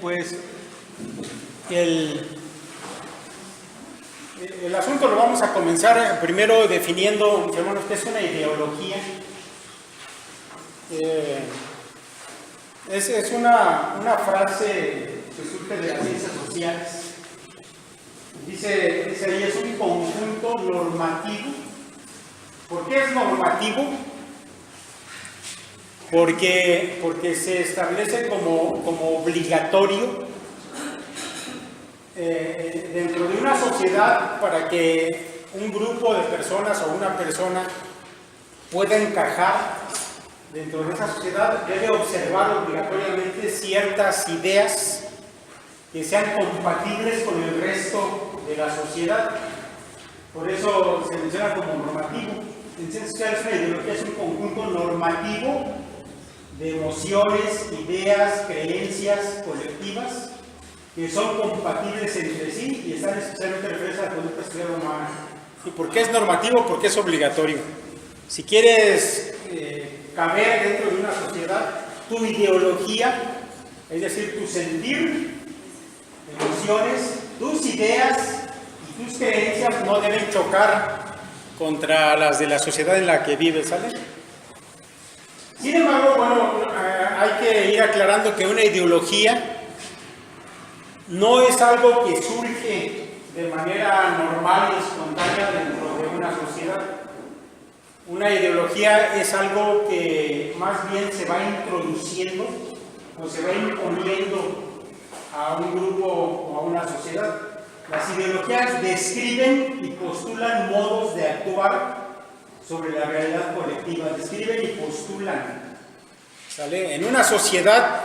pues el asunto lo vamos a comenzar primero definiendo, mis hermanos, qué es una ideología. Es una frase que surge de las ciencias sociales. Dice ahí, es un conjunto normativo. ¿Por qué es normativo? Porque se establece como obligatorio dentro de una sociedad para que un grupo de personas o una persona pueda encajar dentro de esa sociedad. Debe observar obligatoriamente ciertas ideas que sean compatibles con el resto de la sociedad. Por eso se menciona como normativo. En ciencias sociales, una ideología es un conjunto normativo de emociones, ideas, creencias colectivas que son compatibles entre sí y están especialmente referidas a la conducta social humana. ¿Y por qué es normativo? Porque es obligatorio. Si quieres caber dentro de una sociedad, tu ideología, es decir, tu sentir, emociones, tus ideas y tus creencias no deben chocar contra las de la sociedad en la que vives, ¿sale? Sin embargo, bueno, hay que ir aclarando que una ideología no es algo que surge de manera normal y espontánea dentro de una sociedad. Una ideología es algo que más bien se va introduciendo o se va imponiendo a un grupo o a una sociedad. Las ideologías describen y postulan modos de actuar sobre la realidad colectiva. Describen y postulan. ¿Sale? En una sociedad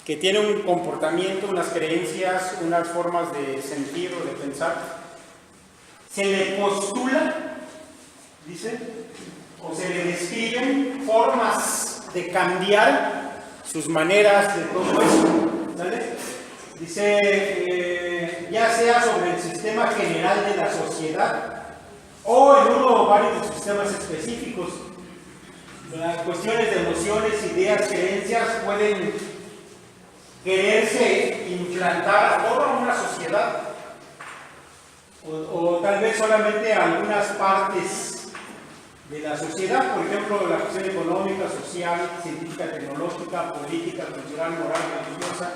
que tiene un comportamiento, unas creencias, unas formas de sentir o de pensar, se le postula, dice, o se le describen formas de cambiar sus maneras de todo eso. ¿Sale? Dice, ya sea sobre el sistema general de la sociedad o en uno o varios de sus sistemas específicos. Las cuestiones de emociones, ideas, creencias pueden quererse implantar a toda una sociedad o tal vez solamente a algunas partes de la sociedad, por ejemplo, la cuestión económica, social, científica, tecnológica, política, cultural, moral, religiosa,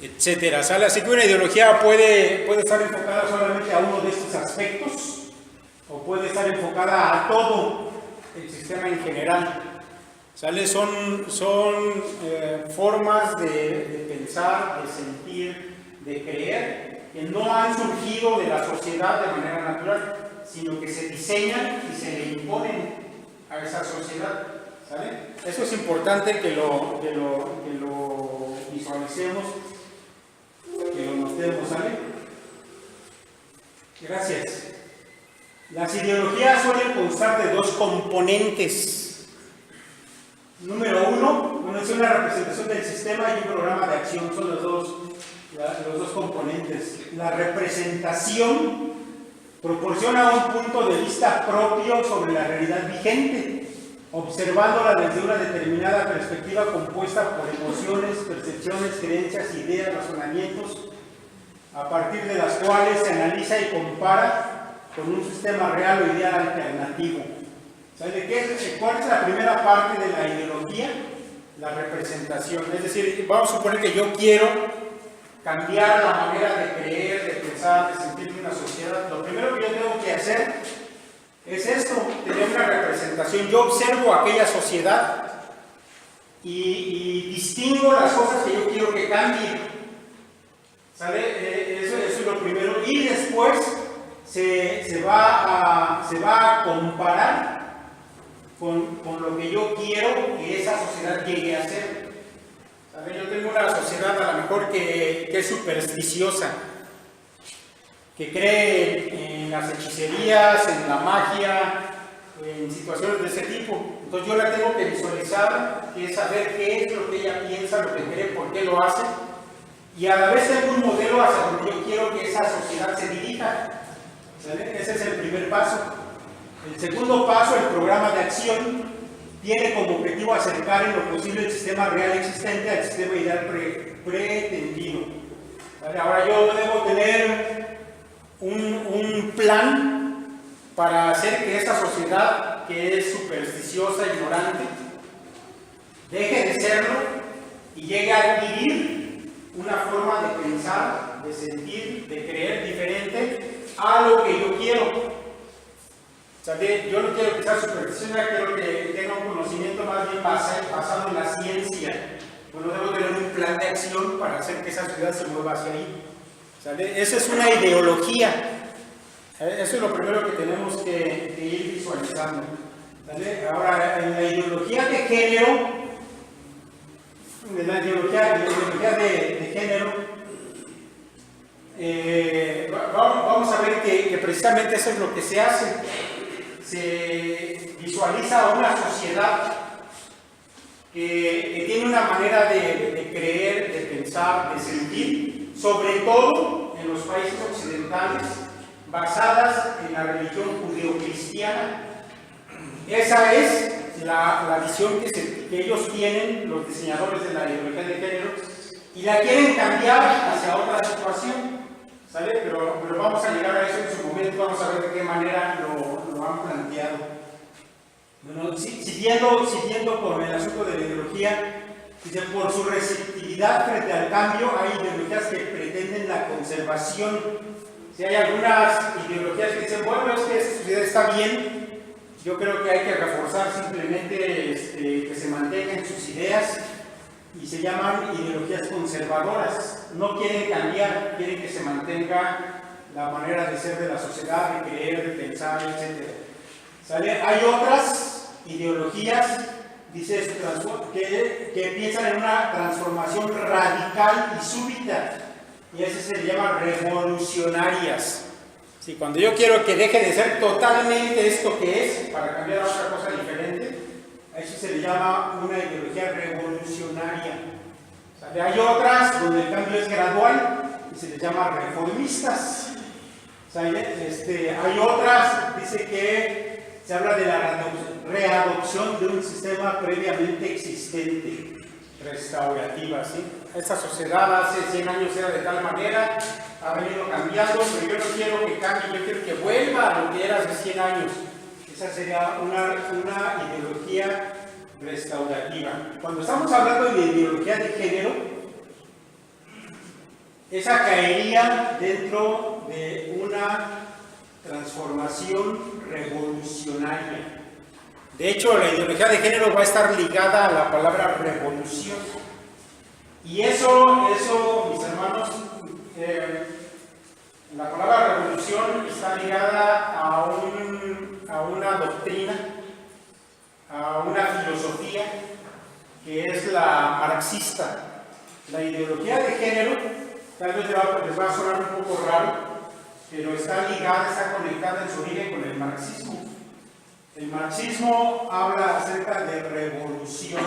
etcétera. ¿Sale? Así que una ideología puede estar enfocada solamente a uno de estos aspectos o puede estar enfocada a todo el sistema en general. ¿Sale? Son formas de pensar, de sentir, de creer, que no han surgido de la sociedad de manera natural, sino que se diseñan y se le imponen a esa sociedad. ¿Sale? Eso es importante que lo visualicemos, que lo notemos. ¿Sale? Gracias. Las ideologías suelen constar de dos componentes. Número uno, es una representación del sistema y un programa de acción. Son los dos componentes. La representación proporciona un punto de vista propio sobre la realidad vigente, observándola desde una determinada perspectiva compuesta por emociones, percepciones, creencias, ideas, razonamientos, a partir de las cuales se analiza y compara con un sistema real o ideal alternativo. ¿Sabe cuál es la primera parte de la ideología? La representación. Es decir, vamos a suponer que yo quiero cambiar la manera de creer, de pensar, de sentir en una sociedad. Lo primero que yo tengo que hacer es esto, tener una representación. Yo observo aquella sociedad y distingo las cosas que yo quiero que cambien. ¿Sabe? Eso es lo primero. Y después se va a comparar con lo que yo quiero que esa sociedad llegue a ser. ¿Sabe? Yo tengo una sociedad a lo mejor que es supersticiosa, que cree en las hechicerías, en la magia, en situaciones de ese tipo. Entonces yo la tengo que visualizar, que es saber qué es lo que ella piensa, lo que cree, por qué lo hace, y a la vez tengo un modelo hacia donde yo quiero que esa sociedad se dirija. ¿Sale? Ese es el primer paso. El segundo paso, el programa de acción, tiene como objetivo acercar en lo posible el sistema real existente al sistema ideal pretendido ¿Sale? Ahora yo debo tener un plan para hacer que esta sociedad, que es supersticiosa, ignorante, deje de serlo y llegue a adquirir una forma de pensar, de sentir, de creer diferente a lo que yo quiero. ¿Sale? Yo no quiero que sea supersticiosa, quiero que tenga un conocimiento más bien basado en la ciencia. Bueno, debo tener un plan de acción para hacer que esa sociedad se mueva hacia ahí. ¿Sale? Esa es una ideología. Eso es lo primero que tenemos que ir visualizando. ¿Vale? Ahora, en la ideología de género, de género, vamos a ver que precisamente eso es lo que se hace. Se visualiza una sociedad que tiene una manera de creer, de pensar, de sentir, sobre todo en los países occidentales, basadas en la religión judeocristiana. Esa es la visión que ellos tienen, los diseñadores de la ideología de género, y la quieren cambiar hacia otra situación, ¿sale? Pero vamos a llegar a eso en su momento, vamos a ver de qué manera lo han planteado. Bueno, siguiendo con el asunto de la ideología, dice, por su receptividad frente al cambio, hay ideologías que pretenden la conservación. Si hay algunas ideologías que dicen, bueno, es que esta sociedad está bien, yo creo que hay que reforzar simplemente que se mantengan sus ideas, y se llaman ideologías conservadoras. No quieren cambiar, quieren que se mantenga la manera de ser de la sociedad, de creer, de pensar, etc. ¿Sale? Hay otras ideologías, dice esto, que piensan en una transformación radical y súbita, y eso se le llama revolucionarias. Sí, cuando yo quiero que deje de ser totalmente esto que es, para cambiar a otra cosa diferente, a eso se le llama una ideología revolucionaria. ¿Sale? Hay otras donde el cambio es gradual y se les llama reformistas. ¿Sale? Hay otras, dice que se habla de la readopción de un sistema previamente existente, restaurativa, ¿sí? Esta sociedad hace 100 años era de tal manera, ha venido cambiando, pero yo no quiero que cambie, yo quiero que vuelva a lo que era hace 100 años. Esa sería una ideología restaurativa. Cuando estamos hablando de ideología de género, esa caería dentro de una transformación revolucionaria. De hecho, la ideología de género va a estar ligada a la palabra revolución. Y eso mis hermanos, la palabra revolución está ligada a una doctrina, a una filosofía que es la marxista. La ideología de género, tal vez les va a sonar un poco raro, pero está ligada, está conectada en su origen con el marxismo. El marxismo habla acerca de revolución,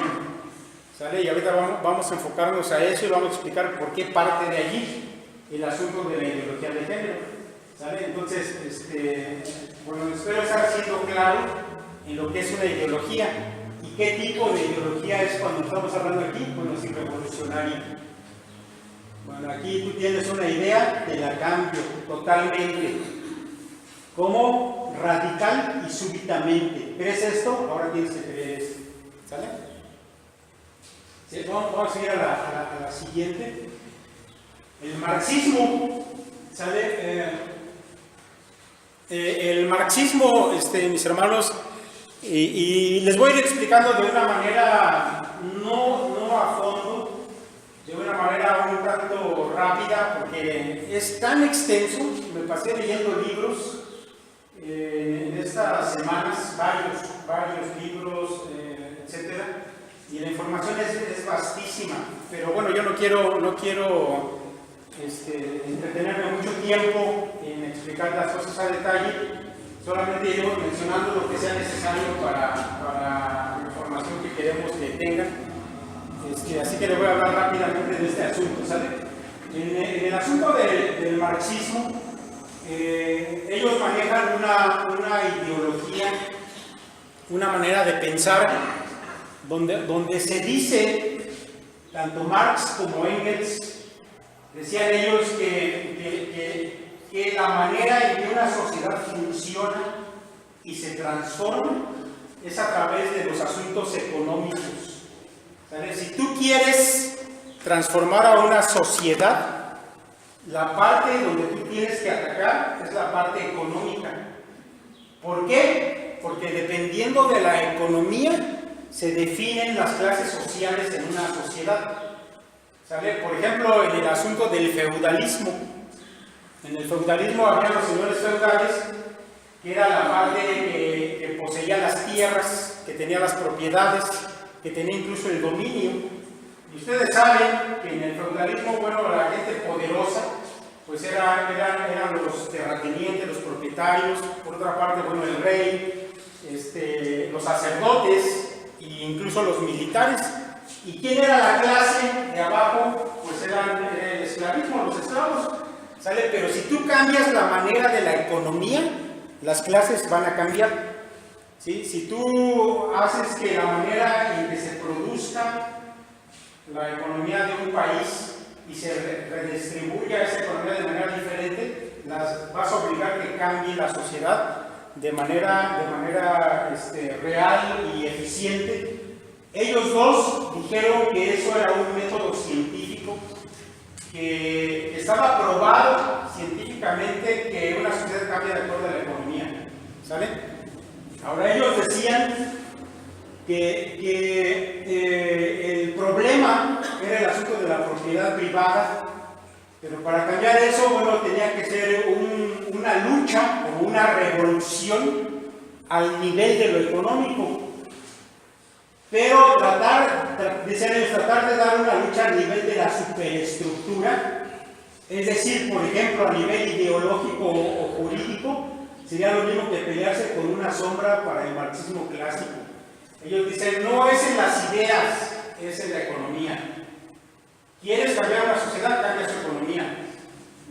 ¿sale? Y ahorita vamos a enfocarnos a eso y vamos a explicar por qué parte de allí el asunto de la ideología de género, ¿sale? Entonces, bueno, espero estar siendo claro en lo que es una ideología y qué tipo de ideología es cuando estamos hablando aquí. Bueno, sí, revolucionaria. Bueno, aquí tú tienes una idea de la cambio totalmente, como radical y súbitamente. ¿Crees esto? Ahora tienes que creer esto. ¿Sale? Sí, vamos a seguir a la siguiente. El marxismo, ¿sale? El marxismo, mis hermanos, y les voy a ir explicando de una manera no a fondo, de una manera un tanto rápida, porque es tan extenso. Me pasé leyendo libros en estas semanas, varios libros, etcétera, y la información es vastísima, pero bueno, yo no quiero entretenerme mucho tiempo en explicar las cosas a detalle, solamente iremos mencionando lo que sea necesario para la información que queremos que tengan. Así que les voy a hablar rápidamente de este asunto, ¿sale? En el asunto del marxismo, ellos manejan una ideología, una manera de pensar, donde se dice, tanto Marx como Engels, Decían ellos que la manera en que una sociedad funciona y se transforma es a través de los asuntos económicos. ¿Sabes? Si tú quieres transformar a una sociedad, la parte donde tú tienes que atacar es la parte económica. ¿Por qué? Porque dependiendo de la economía se definen las clases sociales en una sociedad. ¿Sale? Por ejemplo, en el asunto del feudalismo. En el feudalismo había los señores feudales, que era la parte que poseía las tierras, que tenía las propiedades, que tenía incluso el dominio. Y ustedes saben que en el feudalismo, bueno, la gente poderosa, pues eran los terratenientes, los propietarios, por otra parte, bueno, el rey, los sacerdotes e incluso los militares. ¿Y quién era la clase de abajo? Pues era el esclavismo, los esclavos. ¿Sale? Pero si tú cambias la manera de la economía, las clases van a cambiar. ¿Sí? Si tú haces que la manera en que se produzca la economía de un país y se redistribuya esa economía de manera diferente, vas a obligar que cambie la sociedad de manera real y eficiente. Ellos dos dijeron que eso era un método científico que estaba probado científicamente que una sociedad cambia de acuerdo a la economía. ¿Sale? Ahora ellos decían que el problema era el asunto de la propiedad privada, pero para cambiar eso, bueno, tenía que ser una lucha o una revolución al nivel de lo económico. Pero tratar de dar una lucha a nivel de la superestructura, es decir, por ejemplo, a nivel ideológico o jurídico, sería lo mismo que pelearse con una sombra para el marxismo clásico. Ellos dicen, no es en las ideas, es en la economía. ¿Quieres cambiar una sociedad? Cambia su economía.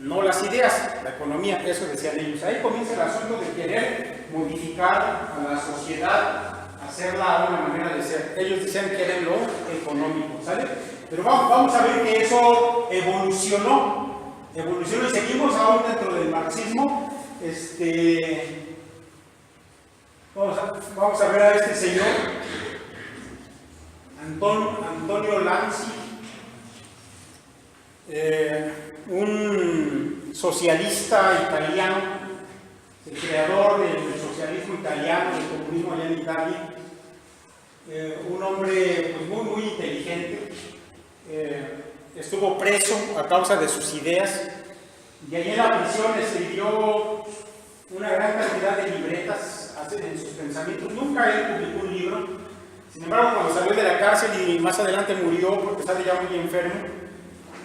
No las ideas, la economía, eso decían ellos. Ahí comienza el asunto de querer modificar a la sociedad, hacerla a una manera de ser. Ellos decían que era lo económico, ¿sale? Pero vamos a ver que eso evolucionó y seguimos aún dentro del marxismo. Vamos a ver a este señor, Antonio Lanzi, un socialista italiano, el creador del socialismo italiano, del comunismo allá en Italia, un hombre pues, muy inteligente, estuvo preso a causa de sus ideas y allí en la prisión escribió una gran cantidad de libretas en sus pensamientos. Nunca él publicó un libro. Sin embargo, cuando salió de la cárcel y más adelante murió porque estaba ya muy enfermo,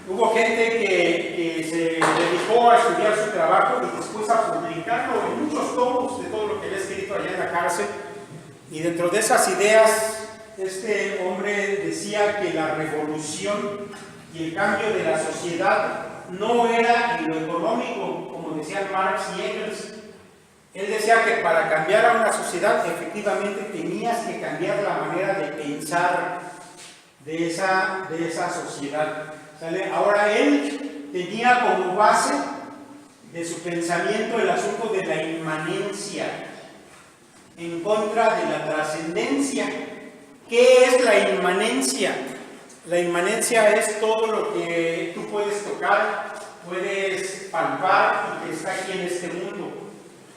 hubo gente que se dedicó a estudiar su trabajo y después a publicarlo en muchos tomos de todo lo que había escrito allá en la cárcel. Y dentro de esas ideas, este hombre decía que la revolución y el cambio de la sociedad no era en lo económico, como decían Marx y Engels. Él decía que para cambiar a una sociedad, efectivamente tenías que cambiar la manera de pensar de esa sociedad. ¿Sale? Ahora él tenía como base de su pensamiento el asunto de la inmanencia en contra de la trascendencia. ¿Qué es la inmanencia? La inmanencia es todo lo que tú puedes tocar, puedes palpar y que está aquí en este mundo.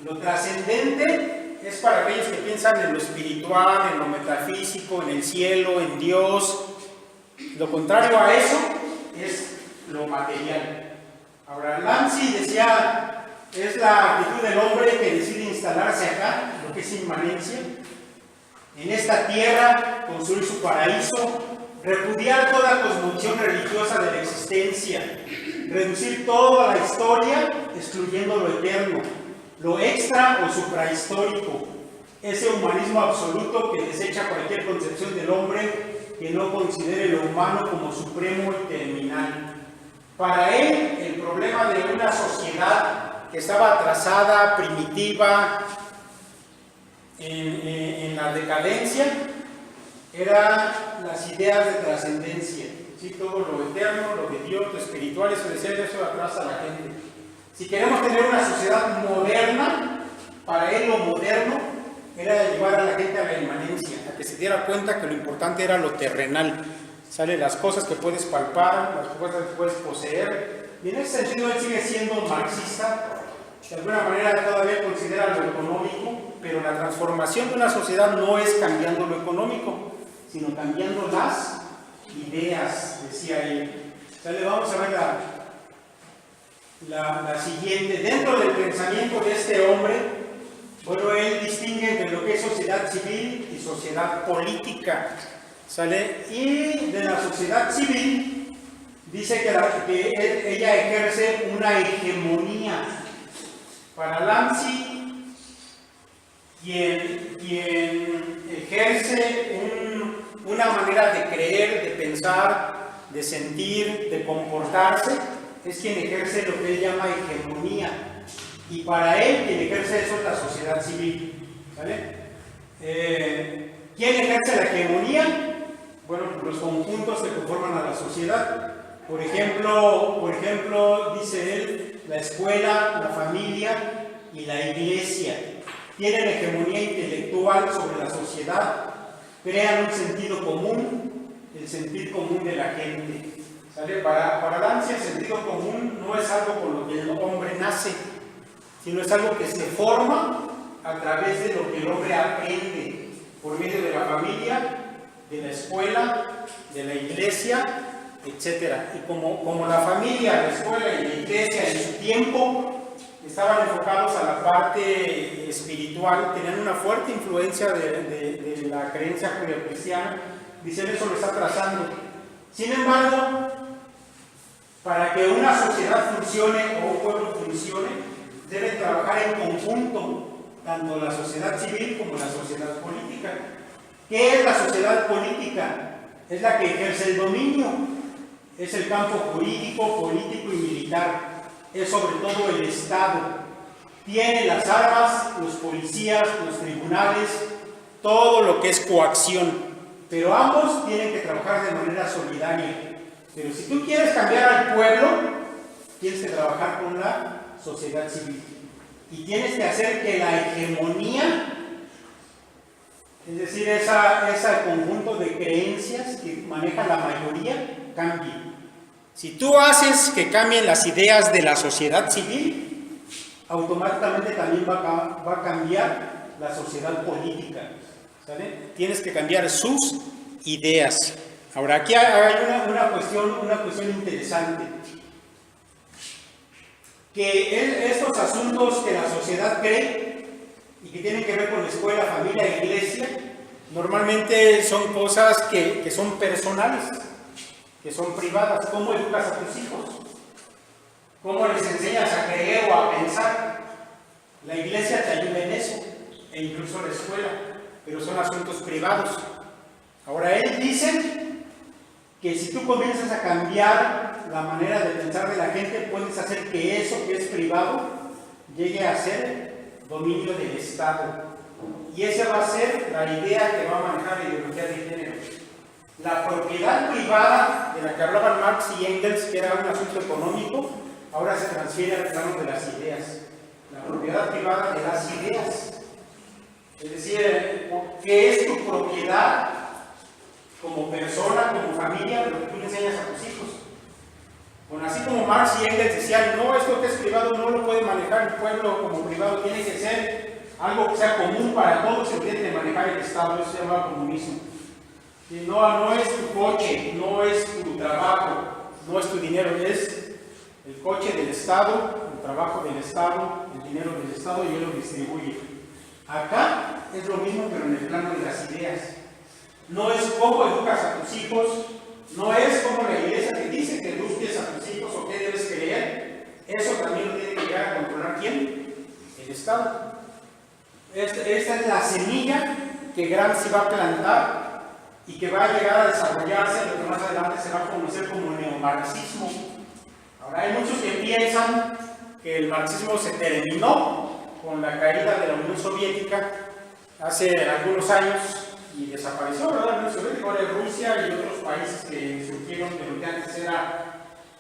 Lo trascendente es para aquellos que piensan en lo espiritual, en lo metafísico, en el cielo, en Dios. Lo contrario a eso es lo material. Ahora, Lanzi decía, es la actitud del hombre que decide instalarse acá, lo que es inmanencia, en esta tierra, construir su paraíso, repudiar toda cosmovisión religiosa de la existencia, reducir toda la historia, excluyendo lo eterno, lo extra o suprahistórico, ese humanismo absoluto que desecha cualquier concepción del hombre que no considere lo humano como supremo y terminal. Para él, el problema de una sociedad que estaba atrasada, primitiva, en la decadencia, eran las ideas de trascendencia. ¿sí? Todo lo eterno, lo de Dios, lo espiritual, eso de ser, eso atrasa a la gente. Si queremos tener una sociedad moderna, para él lo moderno era llevar a la gente a la inmanencia, a que se diera cuenta que lo importante era lo terrenal, ¿sale? Las cosas que puedes palpar, las cosas que puedes poseer. Y en ese sentido él sigue siendo marxista, de alguna manera todavía considera lo económico, pero la transformación de una sociedad no es cambiando lo económico, sino cambiando las ideas, decía él. ¿Sale? Vamos a ver la siguiente. Dentro del pensamiento de este hombre, bueno, él distingue entre lo que es sociedad civil y sociedad política, ¿sale? Y de la sociedad civil dice que ella ejerce una hegemonía. Para Lamsi, quien ejerce una manera de creer, de pensar, de sentir, de comportarse, es quien ejerce lo que él llama hegemonía. Y para él, quien ejerce eso es la sociedad civil. ¿Vale? ¿Quién ejerce la hegemonía? Bueno, los conjuntos que conforman a la sociedad. Por ejemplo, dice él, la escuela, la familia y la iglesia tienen hegemonía intelectual sobre la sociedad, crean un sentido común, el sentir común de la gente. ¿Sale? Para Lamsi, el sentido común no es algo con lo que el hombre nace, sino es algo que se forma a través de lo que el hombre aprende por medio de la familia, de la escuela, de la iglesia, etc. Y como la familia, la escuela y la iglesia en su tiempo estaban enfocados a la parte espiritual, tenían una fuerte influencia de la creencia judeocristiana, dicen eso lo está trazando. Sin embargo, para que una sociedad funcione o un pueblo funcione, deben trabajar en conjunto, tanto la sociedad civil como la sociedad política. ¿Qué es la sociedad política? Es la que ejerce el dominio, es el campo jurídico, político y militar, es sobre todo el Estado. Tiene las armas, los policías, los tribunales, todo lo que es coacción, pero ambos tienen que trabajar de manera solidaria. Pero si tú quieres cambiar al pueblo, tienes que trabajar con la sociedad civil y tienes que hacer que la hegemonía, es decir, ese conjunto de creencias que maneja la mayoría, cambie. Si tú haces que cambien las ideas de la sociedad civil, automáticamente también va a cambiar la sociedad política, ¿sale? Tienes que cambiar sus ideas. Ahora, aquí hay una cuestión interesante. Que estos asuntos que la sociedad cree y que tienen que ver con la escuela, familia e iglesia, normalmente son cosas que son personales, que son privadas. ¿Cómo educas a tus hijos? ¿Cómo les enseñas a creer o a pensar? La iglesia te ayuda en eso, e incluso la escuela, pero son asuntos privados. Ahora, él dice que si tú comienzas a cambiar la manera de pensar de la gente, puedes hacer que eso que es privado llegue a ser dominio del Estado. Y esa va a ser la idea que va a manejar la ideología de género. La propiedad privada de la que hablaban Marx y Engels, que era un asunto económico, ahora se transfiere al plano de las ideas. La propiedad privada de las ideas. Es decir, ¿qué es tu propiedad como persona, como familia, lo que tú le enseñas a tus hijos? Bueno, así como Marx y Engels decían, no, esto que es privado no lo puede manejar el pueblo como privado, tiene que ser algo que sea común para todos, se tiene que manejar el Estado, eso se llama comunismo. Y no es tu coche, no es tu trabajo, no es tu dinero, es el coche del Estado, el trabajo del Estado, el dinero del Estado, y él lo distribuye. Acá es lo mismo, pero en el plano de las ideas. No es cómo educas a tus hijos, no es como la iglesia te dice que eduques a tus hijos o qué debes creer. Eso también lo tiene que llegar a controlar ¿quién? El Estado. Esta es la semilla que Gramsci va a plantar y que va a llegar a desarrollarse, lo que más adelante se va a conocer como neomarxismo. Ahora, hay muchos que piensan que el marxismo se terminó con la caída de la Unión Soviética hace algunos años, y desapareció, ¿verdad? La Unión Soviética, ahora Rusia y otros países que surgieron de lo que antes era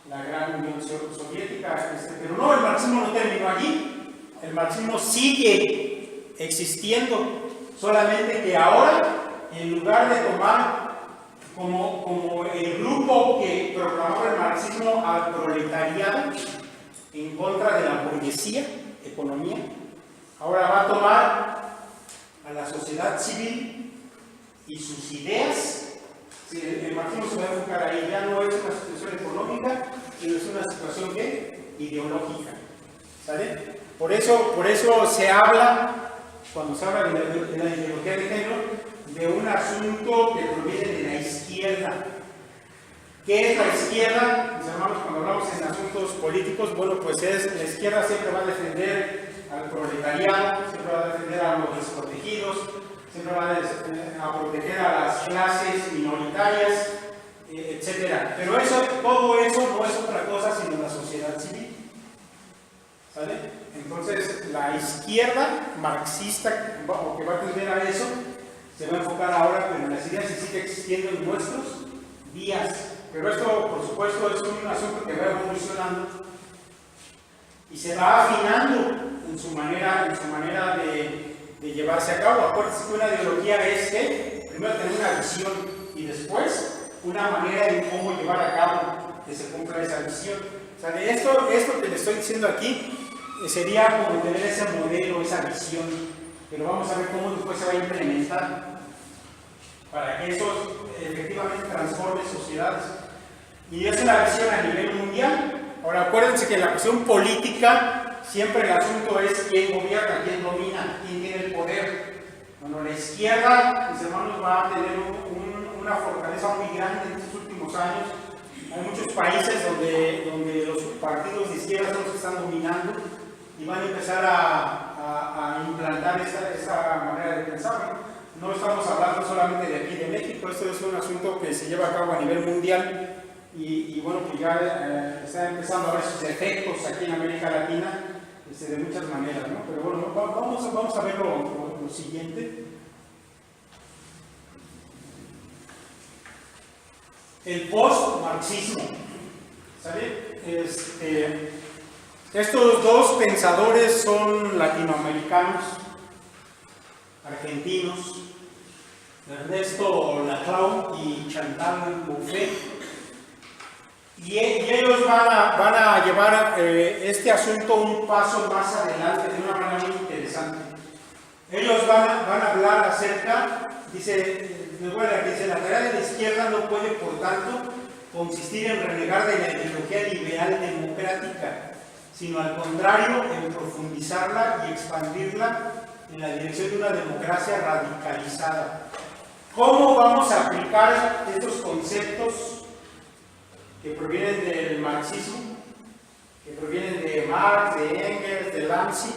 la gran Unión Soviética, pero no, el marxismo no terminó allí, el marxismo sigue existiendo, solamente que ahora, en lugar de tomar como el grupo que proclamó el marxismo al proletariado en contra de la burguesía, economía, ahora va a tomar a la sociedad civil y sus ideas. Sí, el marxismo se va a enfocar ahí, ya no es una situación económica, sino es una situación ideológica. ¿Sale? Por eso se habla, cuando se habla de la ideología de género, de un asunto que proviene de la izquierda. ¿Qué es la izquierda? Mis hermanos, cuando hablamos en asuntos políticos, bueno, pues la izquierda siempre va a defender al proletariado, siempre va a defender a los desprotegidos, siempre va a proteger a las clases minoritarias, etc. Pero todo eso no es otra cosa sino la sociedad civil. ¿Sale? Entonces, la izquierda marxista, o que va a tender a eso, se va a enfocar ahora, pero las ideas se sigue existiendo en nuestros días. Pero esto, por supuesto, es un asunto que va evolucionando y se va afinando en su manera de llevarse a cabo. Acuérdense que una ideología es que primero tener una visión y después una manera de cómo llevar a cabo que se cumpla esa visión. O sea, de esto que le estoy diciendo aquí sería como tener ese modelo, esa visión, pero vamos a ver cómo después se va a implementar para que eso efectivamente transforme sociedades. Y es una visión a nivel mundial. Ahora acuérdense que en la cuestión política siempre el asunto es quién gobierna, quién domina, quién tiene el poder. Bueno, la izquierda, mis hermanos, va a tener una fortaleza muy grande en estos últimos años. Hay muchos países donde los partidos de izquierda son los que están dominando y van a empezar a implantar esa manera de pensar. No estamos hablando solamente de aquí de México, esto es un asunto que se lleva a cabo a nivel mundial y bueno, pues ya está empezando a ver sus efectos aquí en América Latina de muchas maneras, ¿no? Pero bueno, vamos a ver lo siguiente. El post-marxismo. ¿Sale? Estos dos pensadores son latinoamericanos, argentinos, Ernesto Laclau y Chantal Mouffe, y ellos van a llevar este asunto un paso más adelante de una manera muy interesante. Ellos van a hablar acerca, dice la tarea de la izquierda no puede, por tanto, consistir en renegar de la ideología liberal democrática, sino al contrario, en profundizarla y expandirla en la dirección de una democracia radicalizada. ¿Cómo vamos a aplicar estos conceptos que provienen del marxismo, que provienen de Marx, de Engels, de Gramsci?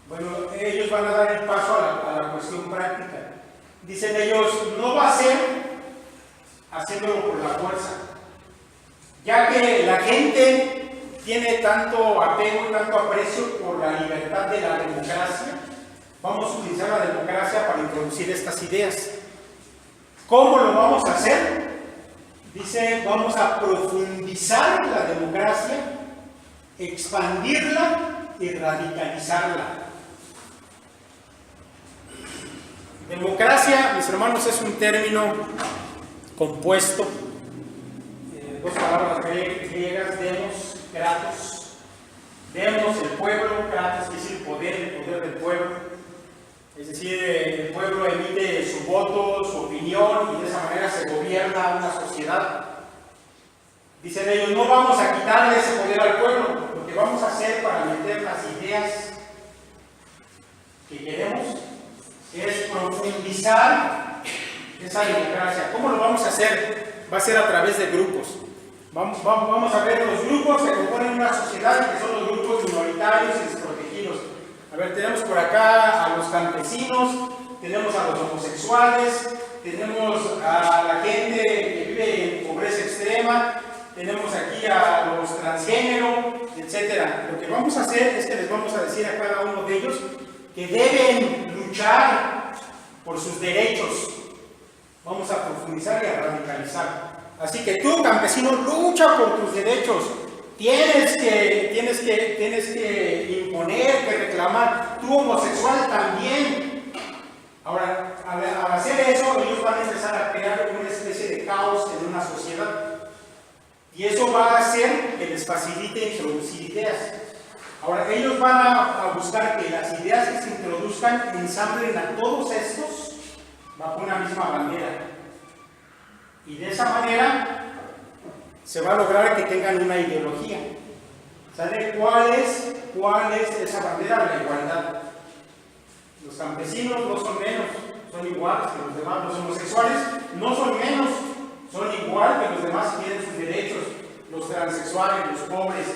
Bueno, ellos van a dar el paso a la cuestión práctica. Dicen ellos, no va a ser haciéndolo por la fuerza, ya que la gente tiene tanto apego y tanto aprecio por la libertad de la democracia. Vamos a utilizar la democracia para introducir estas ideas. ¿Cómo lo vamos a hacer? Dice, vamos a profundizar la democracia, expandirla y radicalizarla. Democracia, mis hermanos, es un término compuesto, dos palabras griegas, demos, kratos. Demos, el pueblo, kratos, que es el poder del pueblo. Es decir, el pueblo emite su voto, su opinión, y de esa manera se gobierna una sociedad. Dicen ellos, no vamos a quitarle ese poder al pueblo, lo que vamos a hacer para meter las ideas que queremos es profundizar esa democracia. ¿Cómo lo vamos a hacer? Va a ser a través de grupos. Vamos a ver los grupos que componen una sociedad, que son los grupos minoritarios y desprotegidos. A ver, tenemos por acá a los campesinos, tenemos a los homosexuales, tenemos a la gente que vive en pobreza extrema, tenemos aquí a los transgénero, etc. Lo que vamos a hacer es que les vamos a decir a cada uno de ellos que deben luchar por sus derechos, vamos a profundizar y a radicalizar. Así que tú, campesino, lucha por tus derechos. Tienes que imponer, que reclamar. Tú, homosexual, también. Ahora, al hacer eso, ellos van a empezar a crear una especie de caos en una sociedad. Y eso va a hacer que les facilite introducir ideas. Ahora, ellos van a buscar que las ideas que se introduzcan ensamblen a todos estos bajo una misma bandera. Y de esa manera se va a lograr que tengan una ideología. ¿Sabe cuál es esa bandera? La igualdad. Los campesinos no son menos, son iguales que los demás. Los homosexuales no son menos, son igual que los demás y tienen sus derechos. Los transexuales, los pobres.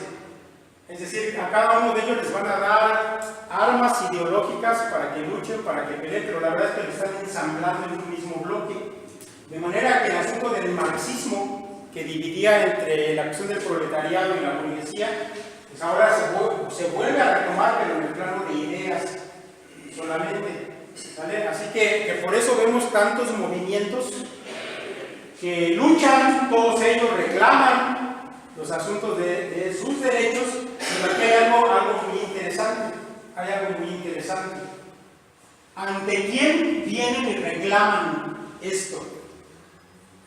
Es decir, a cada uno de ellos les van a dar armas ideológicas para que luchen, para que peleen, pero la verdad es que lo están ensamblando en un mismo bloque. De manera que el asunto del marxismo, que dividía entre la cuestión del proletariado y la burguesía, pues ahora se vuelve a retomar, pero en el plano de ideas solamente. ¿Vale? Así que por eso vemos tantos movimientos que luchan, todos ellos reclaman los asuntos de sus derechos, pero aquí hay algo muy interesante. Hay algo muy interesante. ¿Ante quién vienen y reclaman esto?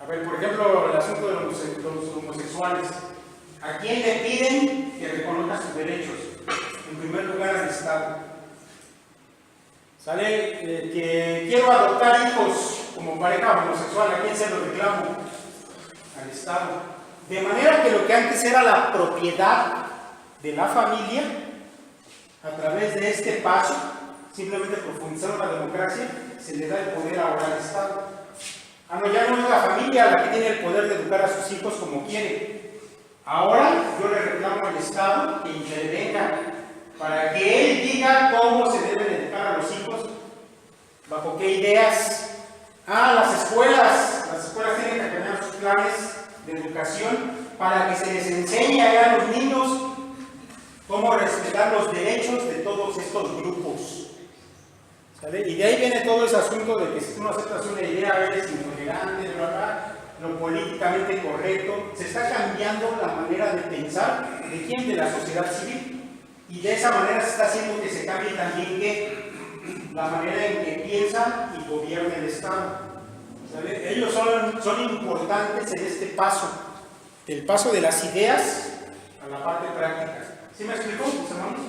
A ver, por ejemplo, el asunto de los homosexuales. ¿A quién le piden que reconozca sus derechos? En primer lugar, al Estado. ¿Sale? Que quiero adoptar hijos como pareja homosexual, ¿a quién se lo reclamo? Al Estado. De manera que lo que antes era la propiedad de la familia, a través de este paso, simplemente profundizando la democracia, se le da el poder ahora al Estado. No, ya no es la familia la que tiene el poder de educar a sus hijos como quiere. Ahora yo le reclamo al Estado que intervenga para que él diga cómo se deben educar a los hijos, bajo qué ideas. Las escuelas tienen que tener sus planes de educación para que se les enseñe a los niños cómo respetar los derechos de todos estos grupos. ¿Sale? Y de ahí viene todo ese asunto de que si tú no aceptas una idea, eres intolerante, lo políticamente correcto. Se está cambiando la manera de pensar de quién, de la sociedad civil. Y de esa manera se está haciendo que se cambie también la manera en que piensa y gobierna el Estado. ¿Sabe? Ellos son importantes en este paso, el paso de las ideas a la parte práctica. ¿Sí me explicó, mis hermanos?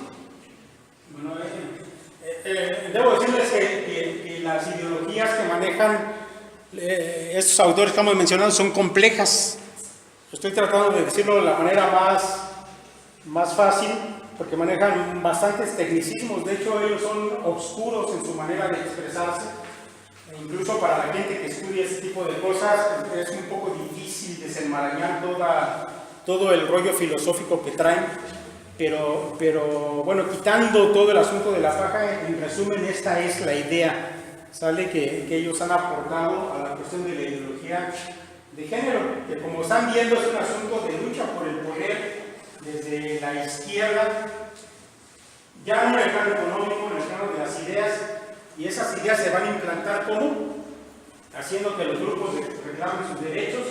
Bueno, debo decirles que las ideologías que manejan estos autores que hemos mencionado son complejas. Estoy tratando de decirlo de la manera más fácil, porque manejan bastantes tecnicismos. De hecho, ellos son oscuros en su manera de expresarse. Incluso para la gente que estudia este tipo de cosas es un poco difícil desenmarañar todo el rollo filosófico que traen, pero bueno, quitando todo el asunto de la paja, en resumen, esta es la idea, ¿sale? Que ellos han aportado a la cuestión de la ideología de género, que como están viendo es un asunto de lucha por el poder desde la izquierda, ya no en el plano económico, en el plano de las ideas. Y esas ideas se van a implantar ¿cómo? Haciendo que los grupos reclamen sus derechos.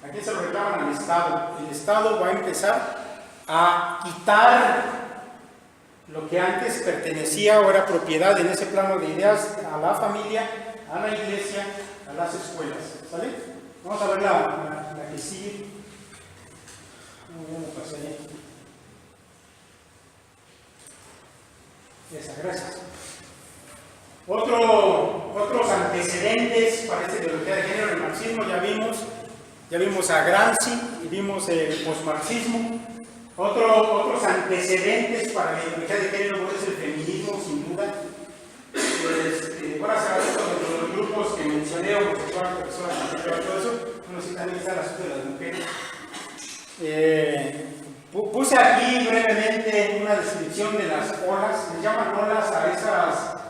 ¿A quién se lo reclaman? Al Estado. El Estado va a empezar a quitar lo que antes pertenecía o era propiedad en ese plano de ideas a la familia, a la iglesia, a las escuelas. ¿Sale? Vamos a ver la que sigue. Esa, gracias. Otros antecedentes para esta ideología de género, el marxismo, ya vimos a Gramsci y vimos el posmarxismo. Otros antecedentes para la ideología de género es el feminismo, sin duda. Ahora se ha visto dentro de los grupos que mencioné, homosexual, personas, todo eso, bueno, sí también está el asunto de las mujeres. Puse aquí brevemente una descripción de las olas, se llaman olas a esas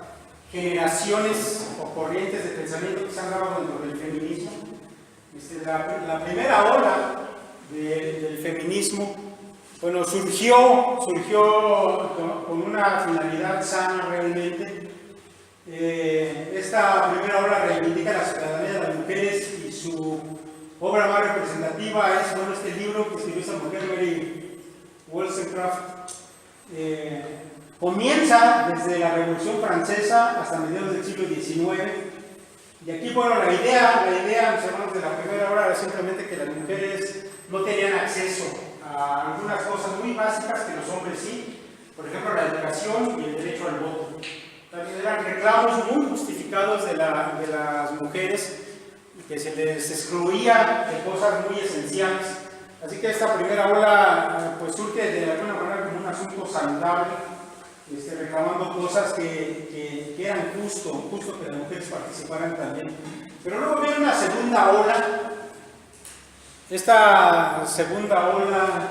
generaciones o corrientes de pensamiento que se han dado dentro del feminismo. La primera ola del feminismo, bueno, surgió con una finalidad sana realmente. Esta primera ola reivindica la ciudadanía de la mujer mujeres, y su obra más representativa es, bueno, este libro que escribió esa mujer, Mary Wollstonecraft. Comienza desde la Revolución Francesa hasta mediados del siglo XIX. Y aquí, bueno, la idea, mis hermanos, de la primera hora era simplemente que las mujeres no tenían acceso a algunas cosas muy básicas que los hombres sí. Por ejemplo, la educación y el derecho al voto. También eran reclamos muy justificados de las mujeres, que se les excluía de cosas muy esenciales. Así que esta primera ola pues surge de alguna manera como un asunto saludable, reclamando cosas que eran justo que las mujeres participaran también. Pero luego viene una segunda ola. Esta segunda ola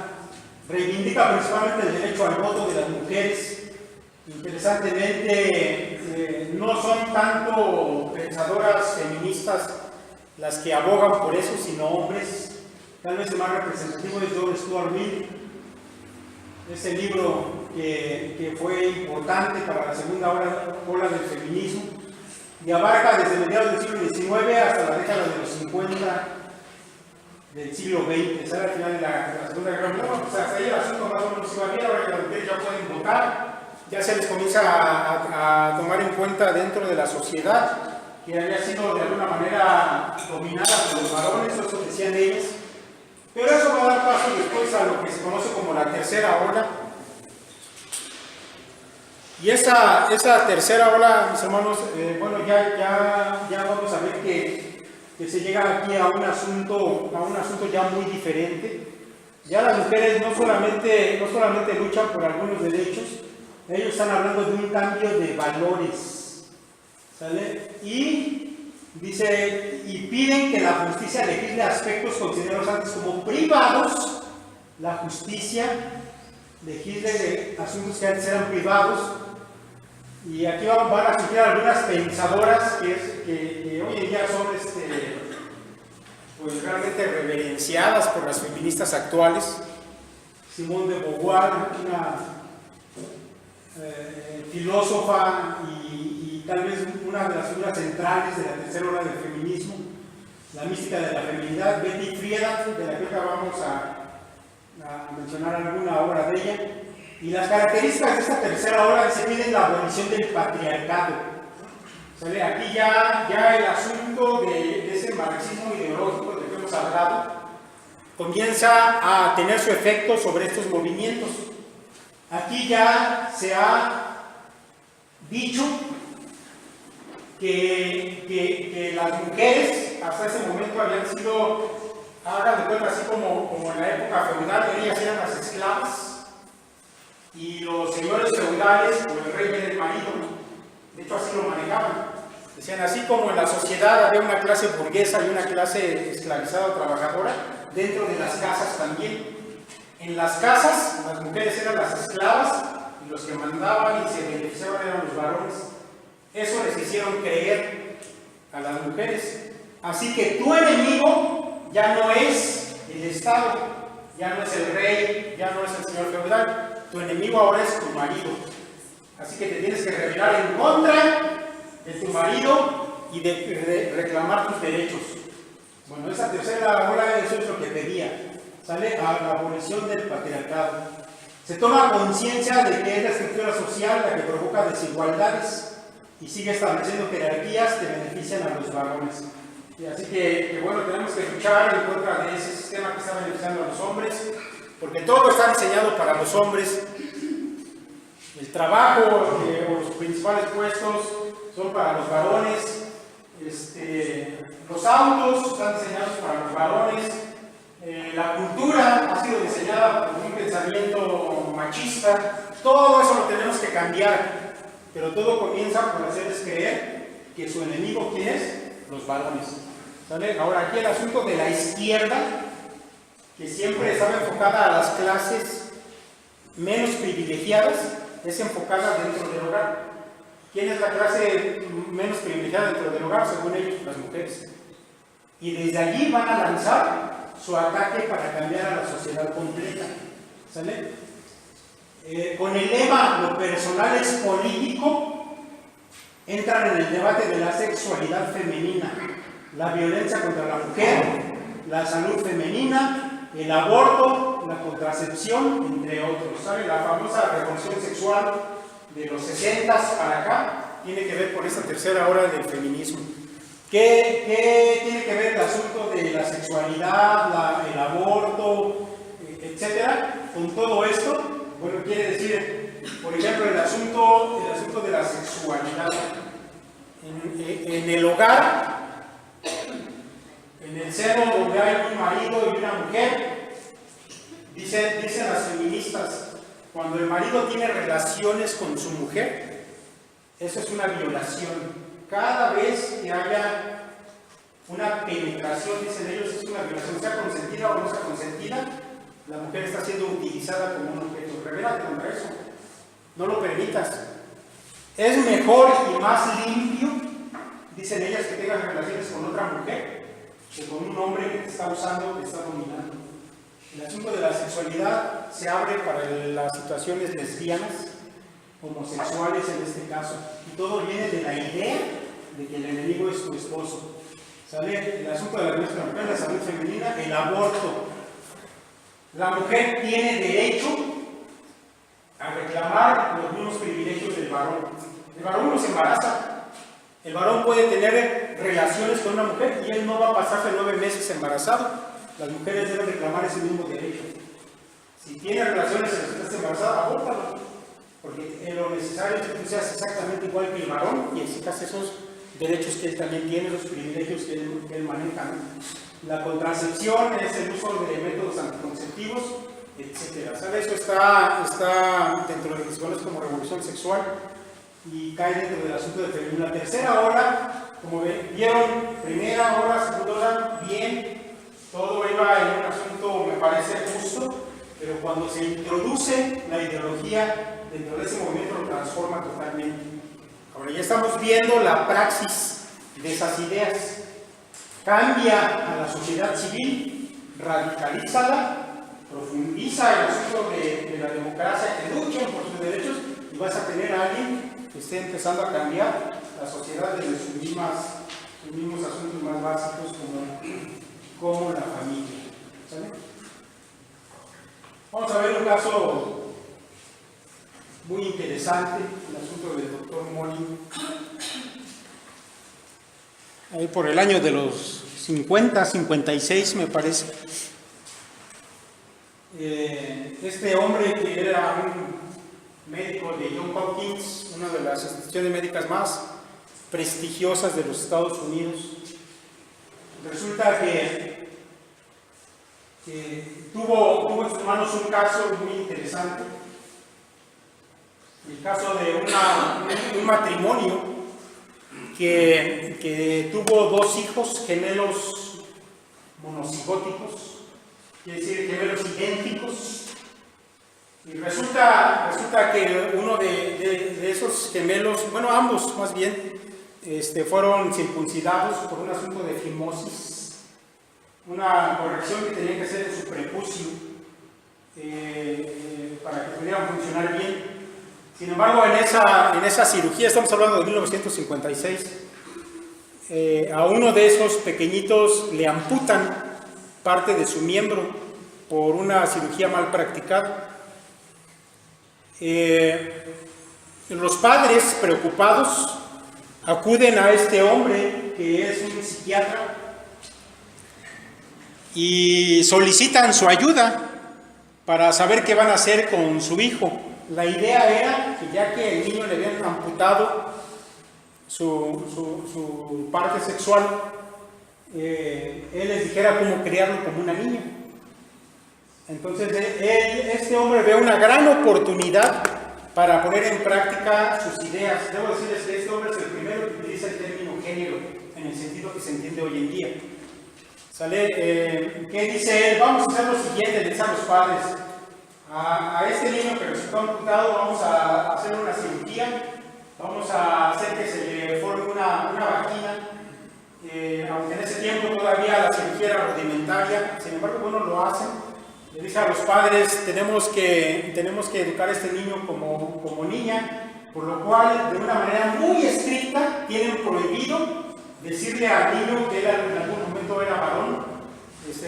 reivindica principalmente el derecho al voto de las mujeres. Interesantemente, no son tanto pensadoras feministas las que abogan por eso, sino hombres. Tal vez el más representativo es John Stuart Mill. Ese libro que fue importante para la segunda ola del feminismo y abarca desde mediados del siglo XIX hasta la década de los 50 del siglo XX. Esa era al final de la Segunda Guerra Mundial. Pues hasta ahí el asunto más o menos iba bien. Ahora que las mujeres ya pueden votar, ya se les comienza a tomar en cuenta dentro de la sociedad, que había sido de alguna manera dominada por los varones, eso decían ellas. Pero eso va a dar paso después a lo que se conoce como la tercera ola. Y esa tercera ola, mis hermanos, bueno, ya vamos a ver que se llega aquí a un asunto ya muy diferente. Ya las mujeres no solamente luchan por algunos derechos, ellos están hablando de un cambio de valores, ¿sale? Y dice, y piden que la justicia legisle aspectos considerados antes como privados, la justicia legisle asuntos que antes eran privados. Y aquí van a surgir algunas pensadoras que hoy en día son pues realmente reverenciadas por las feministas actuales. Simone de Beauvoir, una filósofa y tal vez una de las figuras centrales de la tercera ola del feminismo, la mística de la feminidad. Betty Friedan, de la que vamos a mencionar alguna obra de ella. Y las características de esta tercera ola se piden la abolición del patriarcado. ¿Sale? Aquí ya el asunto de ese marxismo ideológico del que hemos hablado comienza a tener su efecto sobre estos movimientos. Aquí ya se ha dicho que las mujeres hasta ese momento habían sido, hagan de cuenta, así como en la época feudal, ellas eran las esclavas. Y los señores feudales, o el rey era el marido, de hecho así lo manejaban. Decían, así como en la sociedad había una clase burguesa y una clase esclavizada o trabajadora, dentro de las casas también. En las casas, las mujeres eran las esclavas y los que mandaban y se beneficiaban eran los varones. Eso les hicieron creer a las mujeres. Así que tu enemigo ya no es el Estado, ya no es el rey, ya no es el señor feudal. Tu enemigo ahora es tu marido. Así que te tienes que rebelar en contra de tu marido y de reclamar tus derechos. Bueno, esa tercera ola, eso es lo que pedía. Sale a la abolición del patriarcado. Se toma conciencia de que es la estructura social la que provoca desigualdades y sigue estableciendo jerarquías que benefician a los varones. Así que bueno, tenemos que luchar en contra de ese sistema que está beneficiando a los hombres, porque todo está diseñado para los hombres. El trabajo o los principales puestos son para los varones. Los autos están diseñados para los varones. La cultura ha sido diseñada por un pensamiento machista. Todo eso lo tenemos que cambiar, pero todo comienza por hacerles creer que su enemigo, ¿quién es? Los varones. ¿Sale? Ahora aquí el asunto de la izquierda, que siempre estaba enfocada a las clases menos privilegiadas, es enfocada dentro del hogar. ¿Quién es la clase menos privilegiada dentro del hogar? Según ellos, las mujeres. Y desde allí van a lanzar su ataque para cambiar a la sociedad completa. ¿Sale? Con el lema "lo personal es político", entran en el debate de la sexualidad femenina. la violencia contra la mujer, la salud femenina, el aborto, la contracepción, entre otros. ¿Sabe? La famosa revolución sexual de los 60 para acá tiene que ver con esta tercera ola del feminismo. ¿Qué tiene que ver el asunto de la sexualidad, el aborto, etcétera, con todo esto? Bueno, quiere decir, por ejemplo, el asunto de la sexualidad. En el hogar, en el seno donde hay un marido y una mujer, dicen las feministas, cuando el marido tiene relaciones con su mujer, eso es una violación. Cada vez que haya una penetración, dicen ellos, es una violación, sea consentida o no sea consentida, la mujer está siendo utilizada como un objeto. Rebélate contra eso, no lo permitas. Es mejor y más limpio, dicen ellas, que tengas relaciones con otra mujer que con un hombre que te está usando, que te está dominando. El asunto de la sexualidad se abre para las situaciones lesbianas, homosexuales en este caso, y todo viene de la idea de que el enemigo es tu esposo. ¿Sale? El asunto de la violencia contra la mujer, la salud femenina, el aborto. La mujer tiene derecho a reclamar los mismos privilegios del varón. El varón no se embaraza. El varón puede tener relaciones con una mujer y él no va a pasarse 9 meses embarazado. Las mujeres deben reclamar ese mismo derecho. Si tiene relaciones y estás embarazada, abórtalo. Porque lo necesario es que tú seas exactamente igual que el varón y exijas esos derechos que él también tiene, los privilegios que él maneja, ¿no? La contracepción es el uso de métodos anticonceptivos, etc. ¿Sabe? Eso está dentro de lo que se conoce como revolución sexual y cae dentro del asunto del feminismo. La tercera ola, como vieron, primera ola, segunda ola, bien, todo iba en un asunto, me parece justo, pero cuando se introduce la ideología dentro de ese movimiento lo transforma totalmente. Ahora ya estamos viendo la praxis de esas ideas. Cambia a la sociedad civil, radicalízala, profundiza el asunto de la democracia, que luchen por sus derechos y vas a tener a alguien que esté empezando a cambiar la sociedad desde sus mismos asuntos más básicos como la familia. ¿Sale? Vamos a ver un caso muy interesante, el asunto del doctor Molin. Ahí por el año de los 50, 56 me parece. Este hombre que era un médico de Johns Hopkins, una de las instituciones médicas más prestigiosas de los Estados Unidos, resulta que tuvo en sus manos un caso muy interesante. El caso de un matrimonio que tuvo 2 hijos gemelos monocigóticos, quiere decir gemelos idénticos, y resulta que uno de esos gemelos, bueno, ambos más bien, fueron circuncidados por un asunto de fimosis, una corrección que tenían que hacer en su prepucio para que pudieran funcionar bien. Sin embargo, en esa cirugía, estamos hablando de 1956, a uno de esos pequeñitos le amputan parte de su miembro por una cirugía mal practicada. Los padres, preocupados, acuden a este hombre que es un psiquiatra y solicitan su ayuda para saber qué van a hacer con su hijo. La idea era que ya que el niño le habían amputado su parte sexual, él les dijera cómo criarlo como una niña. Entonces este hombre ve una gran oportunidad para poner en práctica sus ideas. Debo decirles que este hombre es el primero que utiliza el término género en el sentido que se entiende hoy en día. ¿Sale? ¿Qué dice él? Vamos a hacer lo siguiente, le dice a los padres. A este niño que resultó amputado vamos a hacer una cirugía, vamos a hacer que se le forme una vagina, aunque en ese tiempo todavía la cirugía era rudimentaria, sin embargo, bueno, lo hacen. Le dice a los padres, tenemos que educar a este niño como niña, por lo cual, de una manera muy estricta, tienen prohibido decirle al niño que él en algún momento era varón.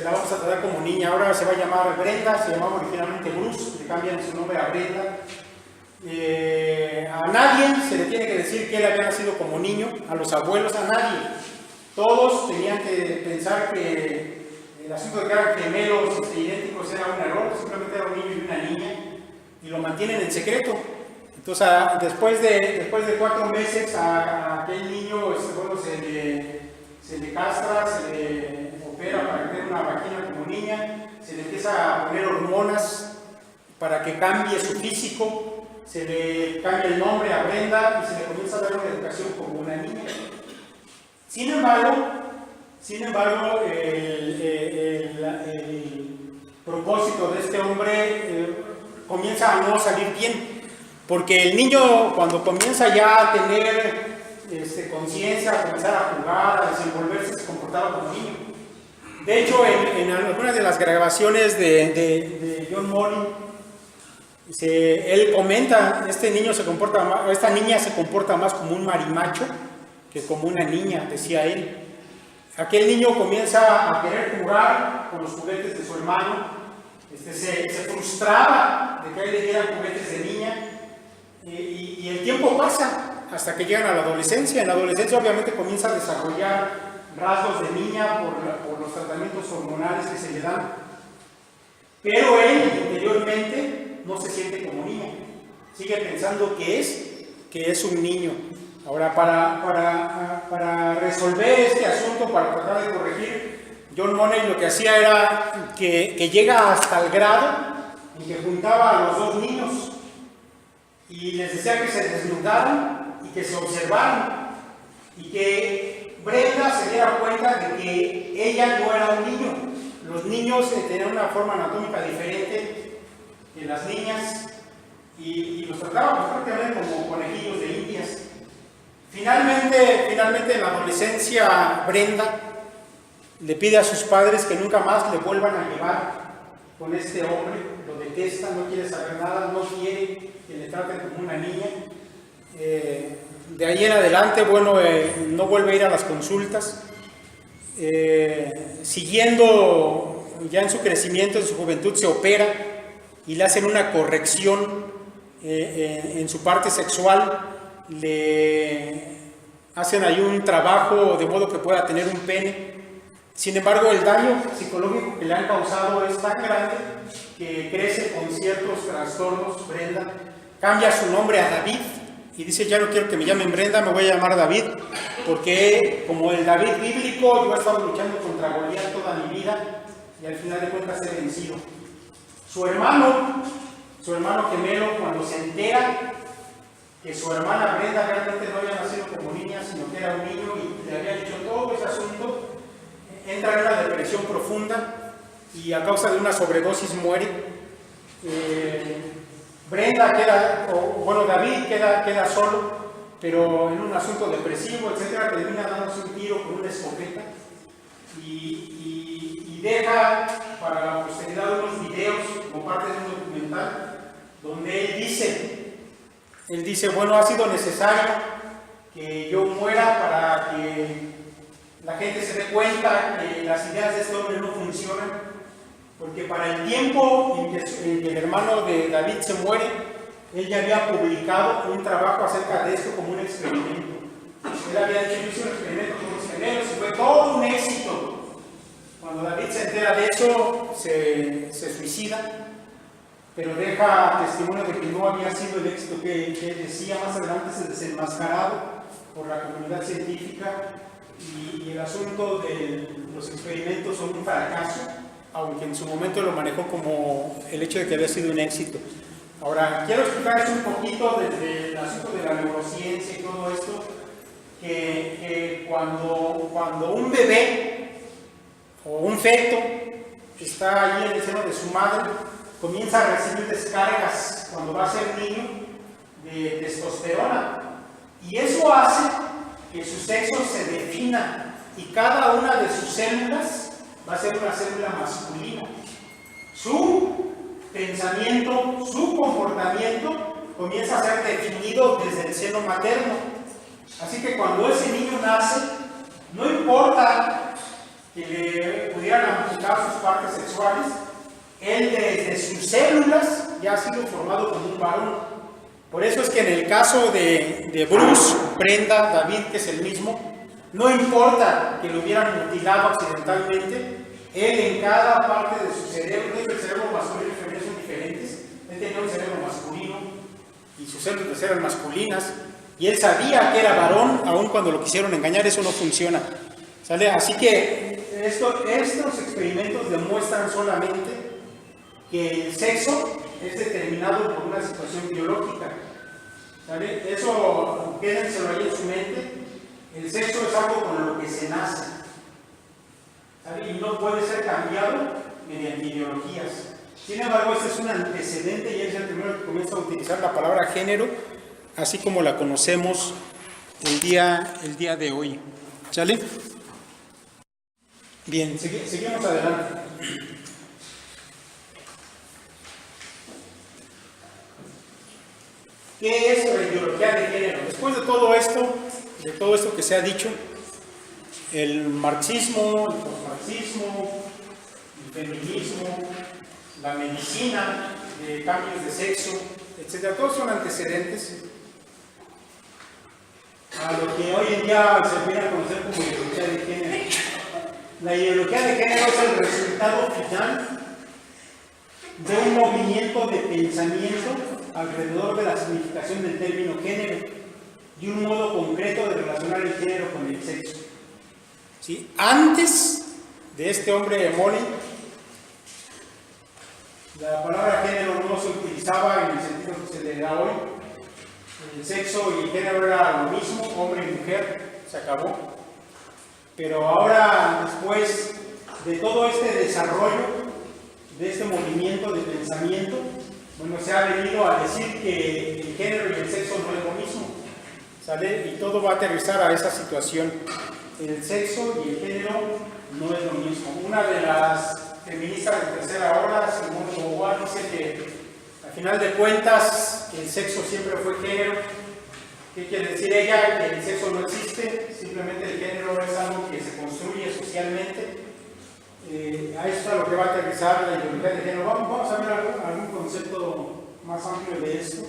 La vamos a tratar como niña. Ahora se va a llamar Brenda, se llamaba originalmente Bruce, le cambian su nombre a Brenda. A nadie se le tiene que decir que él había nacido como niño, a los abuelos, a nadie. Todos tenían que pensar que el asunto de que eran gemelos idénticos era un error, simplemente era un niño y una niña, y lo mantienen en secreto. Entonces, después de 4 meses, a aquel niño bueno, se le castra, se le opera para tener una vagina como niña, se le empieza a poner hormonas para que cambie su físico, se le cambia el nombre a Brenda y se le comienza a dar una educación como una niña. Sin embargo, el propósito de este hombre comienza a no salir bien, porque el niño, cuando comienza ya a tener conciencia, a comenzar a jugar, a desenvolverse, se comportaba como niño. De hecho, en algunas de las grabaciones de John Money, él comenta, esta niña se comporta más como un marimacho que como una niña, decía él. Aquel niño comienza a querer jugar con los juguetes de su hermano, se frustraba de que a él le dieran juguetes de niña, y el tiempo pasa hasta que llegan a la adolescencia. En la adolescencia obviamente comienza a desarrollar rasgos de niña por los tratamientos hormonales que se le dan, pero él interiormente no se siente como niño, sigue pensando que es un niño. Ahora, para resolver este asunto, para tratar de corregir, John Money lo que hacía era que llega hasta el grado en que juntaba a los dos niños y les decía que se desnudaran y que se observaran, y que Brenda se diera cuenta de que ella no era un niño. Los niños tenían una forma anatómica diferente que las niñas, y los trataba prácticamente como conejillos de indias. Finalmente en la adolescencia, Brenda le pide a sus padres que nunca más le vuelvan a llevar con este hombre. Lo detesta, no quiere saber nada, no quiere que le traten como una niña. De ahí en adelante, bueno, no vuelve a ir a las consultas. Siguiendo ya en su crecimiento, en su juventud, se opera y le hacen una corrección en su parte sexual. Le hacen ahí un trabajo de modo que pueda tener un pene. Sin embargo, el daño psicológico que le han causado es tan grande que crece con ciertos trastornos. Brenda cambia su nombre a David y dice: ya no quiero que me llamen Brenda, me voy a llamar David, porque como el David bíblico, yo he estado luchando contra Goliat toda mi vida y al final de cuentas he vencido. Su hermano gemelo, cuando se entera que su hermana Brenda realmente no había nacido como niña, sino que era un niño y le había dicho todo ese asunto, entra en una depresión profunda y a causa de una sobredosis muere. David queda solo, pero en un asunto depresivo, etcétera, termina dándose un tiro con una escopeta y deja para la posteridad unos videos como parte de un documental donde él dice, bueno, ha sido necesario que yo muera para que la gente se dé cuenta que las ideas de este hombre no funcionan, porque para el tiempo en que el hermano de David se muere, él ya había publicado un trabajo acerca de esto como un experimento. Él había dicho: yo hice un experimento con los gemelos y fue todo un éxito. Cuando David se entera de eso, se suicida, pero deja testimonio de que no había sido el éxito que él decía. Más adelante es desenmascarado por la comunidad científica y el asunto de los experimentos son un fracaso, aunque en su momento lo manejó como el hecho de que había sido un éxito. Ahora, quiero explicarles un poquito desde el asunto de la neurociencia y todo esto, que cuando un bebé o un feto está allí en el seno de su madre, comienza a recibir descargas cuando va a ser niño de testosterona, y eso hace que su sexo se defina y cada una de sus células va a ser una célula masculina. Su pensamiento, su comportamiento comienza a ser definido desde el seno materno. Así que cuando ese niño nace, No importa que le pudieran amputar sus partes sexuales, él desde sus células ya ha sido formado como un varón. Por eso es que en el caso de Bruce, Brenda, David, que es el mismo, no importa que lo hubieran mutilado accidentalmente, él en cada parte de su cerebro, el cerebro masculino y femenino son diferentes, él tenía un cerebro masculino y sus células eran masculinas, y él sabía que era varón, aun cuando lo quisieron engañar. Eso no funciona, ¿sale? Así que estos experimentos demuestran solamente que el sexo es determinado por una situación biológica, ¿sale? Eso quédenselo ahí en su mente. El sexo es algo con lo que se nace, ¿sale? Y no puede ser cambiado mediante ideologías. Sin embargo, este es un antecedente y es el primero que comienza a utilizar la palabra género, así como la conocemos el día de hoy. ¿Sale? Bien, seguimos adelante. ¿Qué es la ideología de género? Después de todo esto que se ha dicho, el marxismo, el posmarxismo, el feminismo, la medicina de cambios de sexo, etcétera, todos son antecedentes a lo que hoy en día se viene a conocer como ideología de género. La ideología de género es el resultado final de un movimiento de pensamiento alrededor de la significación del término género y un modo concreto de relacionar el género con el sexo. ¿Sí? Antes de este hombre Molly, la palabra género no se utilizaba en el sentido que se le da hoy. El sexo y el género era lo mismo, hombre y mujer, se acabó. Pero ahora, después de todo este desarrollo, de este movimiento de pensamiento, bueno, se ha venido a decir que el género y el sexo no es lo mismo, ¿sale? Y todo va a aterrizar a esa situación. El sexo y el género no es lo mismo. Una de las feministas de tercera ola, Simone de Beauvoir, dice que al final de cuentas el sexo siempre fue género. ¿Qué quiere decir ella? Que el sexo no existe, simplemente el género es algo que se construye socialmente. A eso es a lo que va a aterrizar la ideología de género. Vamos a ver algún concepto más amplio de esto.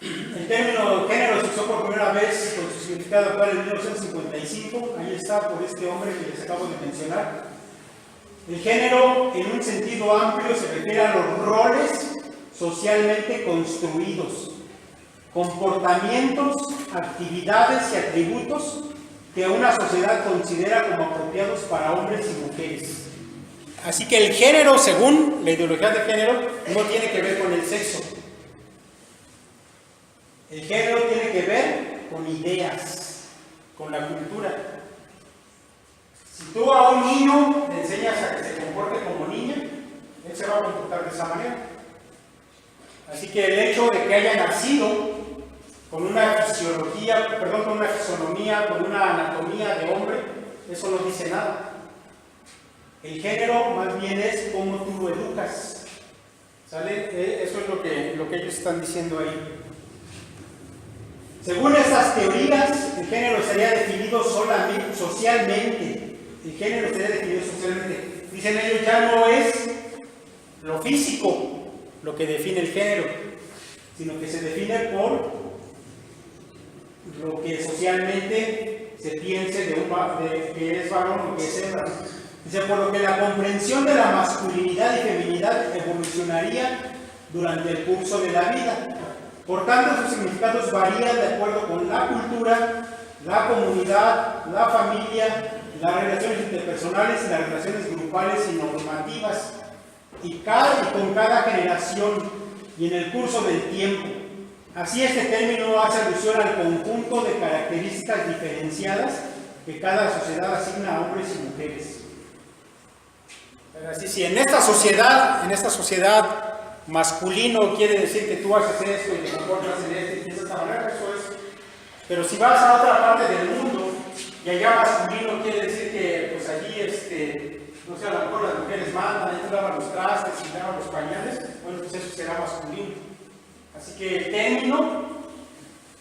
El término género se usó por primera vez con su significado actual en 1955. Ahí está, por este hombre que les acabo de mencionar. El género, en un sentido amplio, se refiere a los roles socialmente construidos, comportamientos, actividades y atributos que una sociedad considera como apropiados para hombres y mujeres. Así que el género, según la ideología de género, no tiene que ver con el sexo. El género tiene que ver con ideas, con la cultura. Si tú a un niño le enseñas a que se comporte como niña, él se va a comportar de esa manera. Así que el hecho de que haya nacido con una fisiología, con una fisonomía, con una anatomía de hombre, eso no dice nada. El género más bien es cómo tú lo educas, ¿sale? Eso es lo que ellos están diciendo ahí. Según estas teorías, el género sería definido solamente socialmente. El género sería definido socialmente. Dicen ellos, ya no es lo físico lo que define el género, sino que se define por lo que socialmente se piense de que es varón o que es hembra. Dice, por lo que la comprensión de la masculinidad y feminidad evolucionaría durante el curso de la vida. Por tanto, sus significados varían de acuerdo con la cultura, la comunidad, la familia, las relaciones interpersonales y las relaciones grupales y normativas, y con cada generación y en el curso del tiempo. Así, este término hace alusión al conjunto de características diferenciadas que cada sociedad asigna a hombres y mujeres. Así, si en esta sociedad masculino quiere decir que tú haces esto y te comportas en esto y piensas de esta manera, eso es. Pero si vas a otra parte del mundo y allá masculino quiere decir que pues allí no sé, a lo mejor las mujeres mandan, ellos lavan los trastes y lavan los pañales, bueno, pues eso será masculino. Así que el término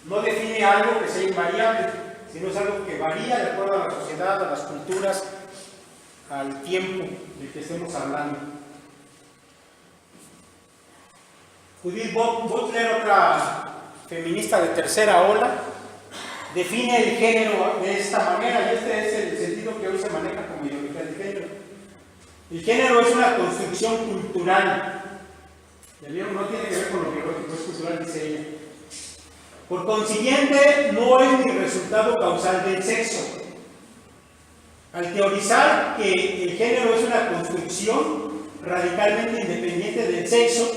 no define algo que sea invariable, sino es algo que varía de acuerdo a la sociedad, a las culturas, al tiempo del que estemos hablando. Judith Butler, otra feminista de tercera ola, define el género de esta manera, y este es el sentido que hoy se maneja como ideología de género. El género es una construcción cultural. ¿Ya vieron? No tiene que ver con lo biológico, es cultural, dice ella. Por consiguiente, no es ni resultado causal del sexo. Al teorizar que el género es una construcción radicalmente independiente del sexo,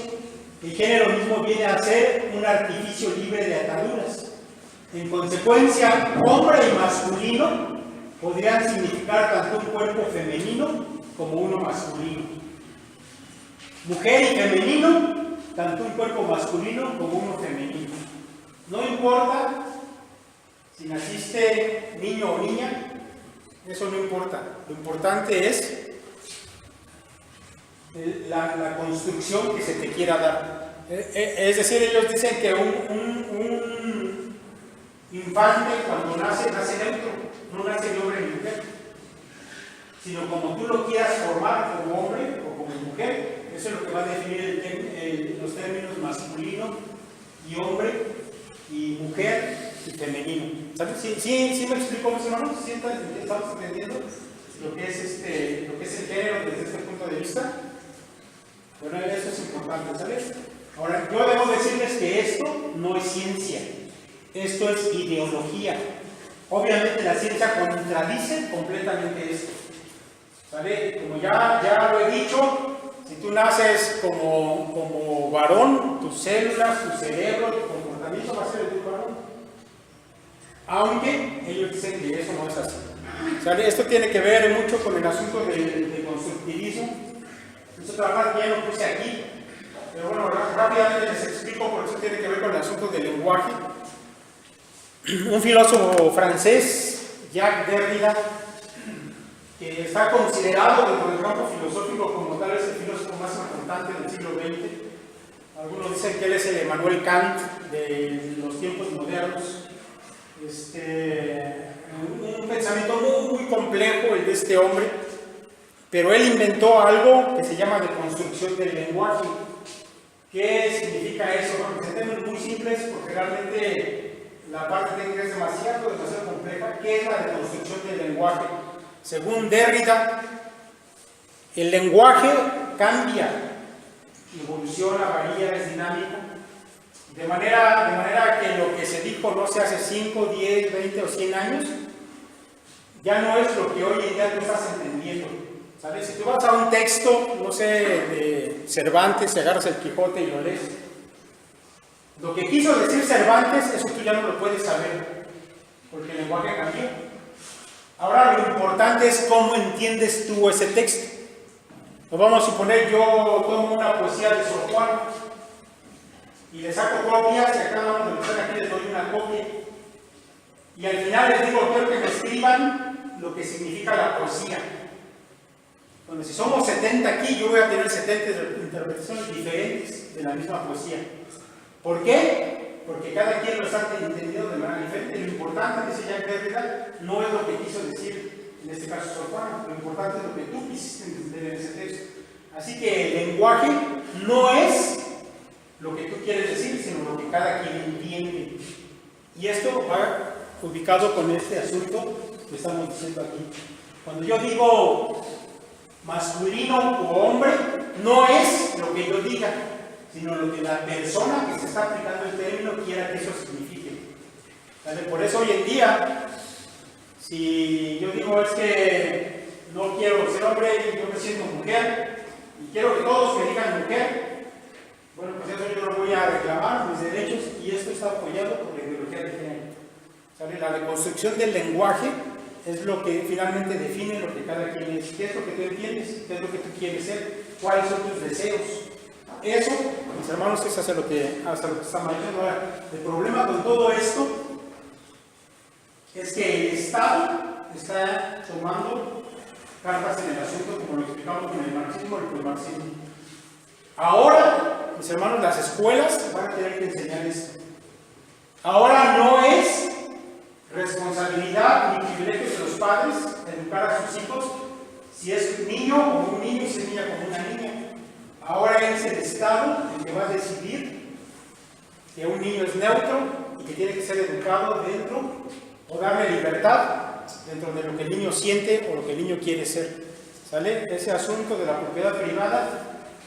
el género mismo viene a ser un artificio libre de ataduras. En consecuencia, hombre y masculino podrían significar tanto un cuerpo femenino como uno masculino. Mujer y femenino, tanto un cuerpo masculino como uno femenino. No importa si naciste niño o niña, eso no importa. Lo importante es la construcción que se te quiera dar. Es decir, ellos dicen que un infante cuando nace neutro, no nace de hombre ni mujer, sino como tú lo quieras formar, como hombre o como mujer. Eso es lo que va a definir los términos masculino y hombre, y mujer y femenino. ¿Sabes? ¿Sí me explico, mis hermanos? ¿Sí estamos entendiendo lo que es el género desde este punto de vista? Bueno, eso es importante, ¿sabes? Ahora, yo debo decirles que esto no es ciencia, esto es ideología. Obviamente la ciencia contradice completamente esto. ¿Sale? Como ya lo he dicho, si tú naces como varón, tus células, tu cerebro, tu comportamiento va a ser el de un varón. Aunque ellos dicen que eso no es así. ¿Sale? Esto tiene que ver mucho con el asunto del constructivismo. Eso trabajar ya lo puse aquí, pero bueno, rápidamente les explico porque eso tiene que ver con el asunto del lenguaje. Un filósofo francés, Jacques Derrida, que está considerado dentro del campo filosófico como tal vez el filósofo más importante del siglo XX. Algunos dicen que él es el Emmanuel Kant de los tiempos modernos. Un pensamiento muy complejo el de este hombre, pero él inventó algo que se llama deconstrucción del lenguaje. ¿Qué significa eso? Bueno, en términos muy simples, porque realmente la parte técnica es demasiado compleja. ¿Qué es la deconstrucción del lenguaje? Según Derrida, el lenguaje cambia, evoluciona, varía, es dinámico, de manera que lo que se dijo no sé hace 5, 10, 20 o 100 años, ya no es lo que hoy en día tú estás entendiendo. ¿Sabes? Si tú vas a un texto, no sé, de Cervantes, te agarras el Quijote y lo lees, lo que quiso decir Cervantes, eso tú ya no lo puedes saber, porque el lenguaje cambió. Ahora lo importante es cómo entiendes tú ese texto. Nos vamos a suponer, yo tomo una poesía de Sor Juana y le saco copias, y a cada uno de los que están aquí les doy una copia. Y al final les digo, quiero que me escriban lo que significa la poesía. Bueno, si somos 70 aquí, yo voy a tener 70 interpretaciones diferentes de la misma poesía. ¿Por qué? Porque cada quien lo está entendiendo de manera diferente. Lo importante, dice Jacques Derrida, no es lo que quiso decir, en este caso Sor Juana, lo importante es lo que tú quisiste entender en ese texto. Así que el lenguaje no es lo que tú quieres decir, sino lo que cada quien entiende. Y esto va ubicado con este asunto que estamos diciendo aquí. Cuando yo digo masculino o hombre, no es lo que yo diga, sino lo que la persona que se está aplicando el término quiera que eso signifique. ¿Vale? Por eso hoy en día, si yo digo es que no quiero ser hombre y yo me siento mujer, y quiero que todos me digan mujer, bueno, pues eso yo lo voy a reclamar, mis derechos, y esto está apoyado por la ideología de género. ¿Sabe? La deconstrucción del lenguaje es lo que finalmente define lo que cada quien es. ¿Qué es lo que tú entiendes? ¿Qué es lo que tú quieres ser? ¿Cuáles son tus deseos? Eso, mis hermanos, es hasta lo que está marcando. Ahora, el problema con todo esto es que el Estado está tomando cartas en el asunto, como lo explicamos con el marxismo y con el marxismo. Ahora, mis hermanos, las escuelas van a tener que enseñar esto. Ahora no es responsabilidad ni privilegios de los padres educar a sus hijos, si es un niño como un niño y si es niña como una niña. Ahora es el Estado el que va a decidir que un niño es neutro y que tiene que ser educado dentro, o darle libertad dentro de lo que el niño siente o lo que el niño quiere ser. ¿Sale? Ese asunto de la propiedad privada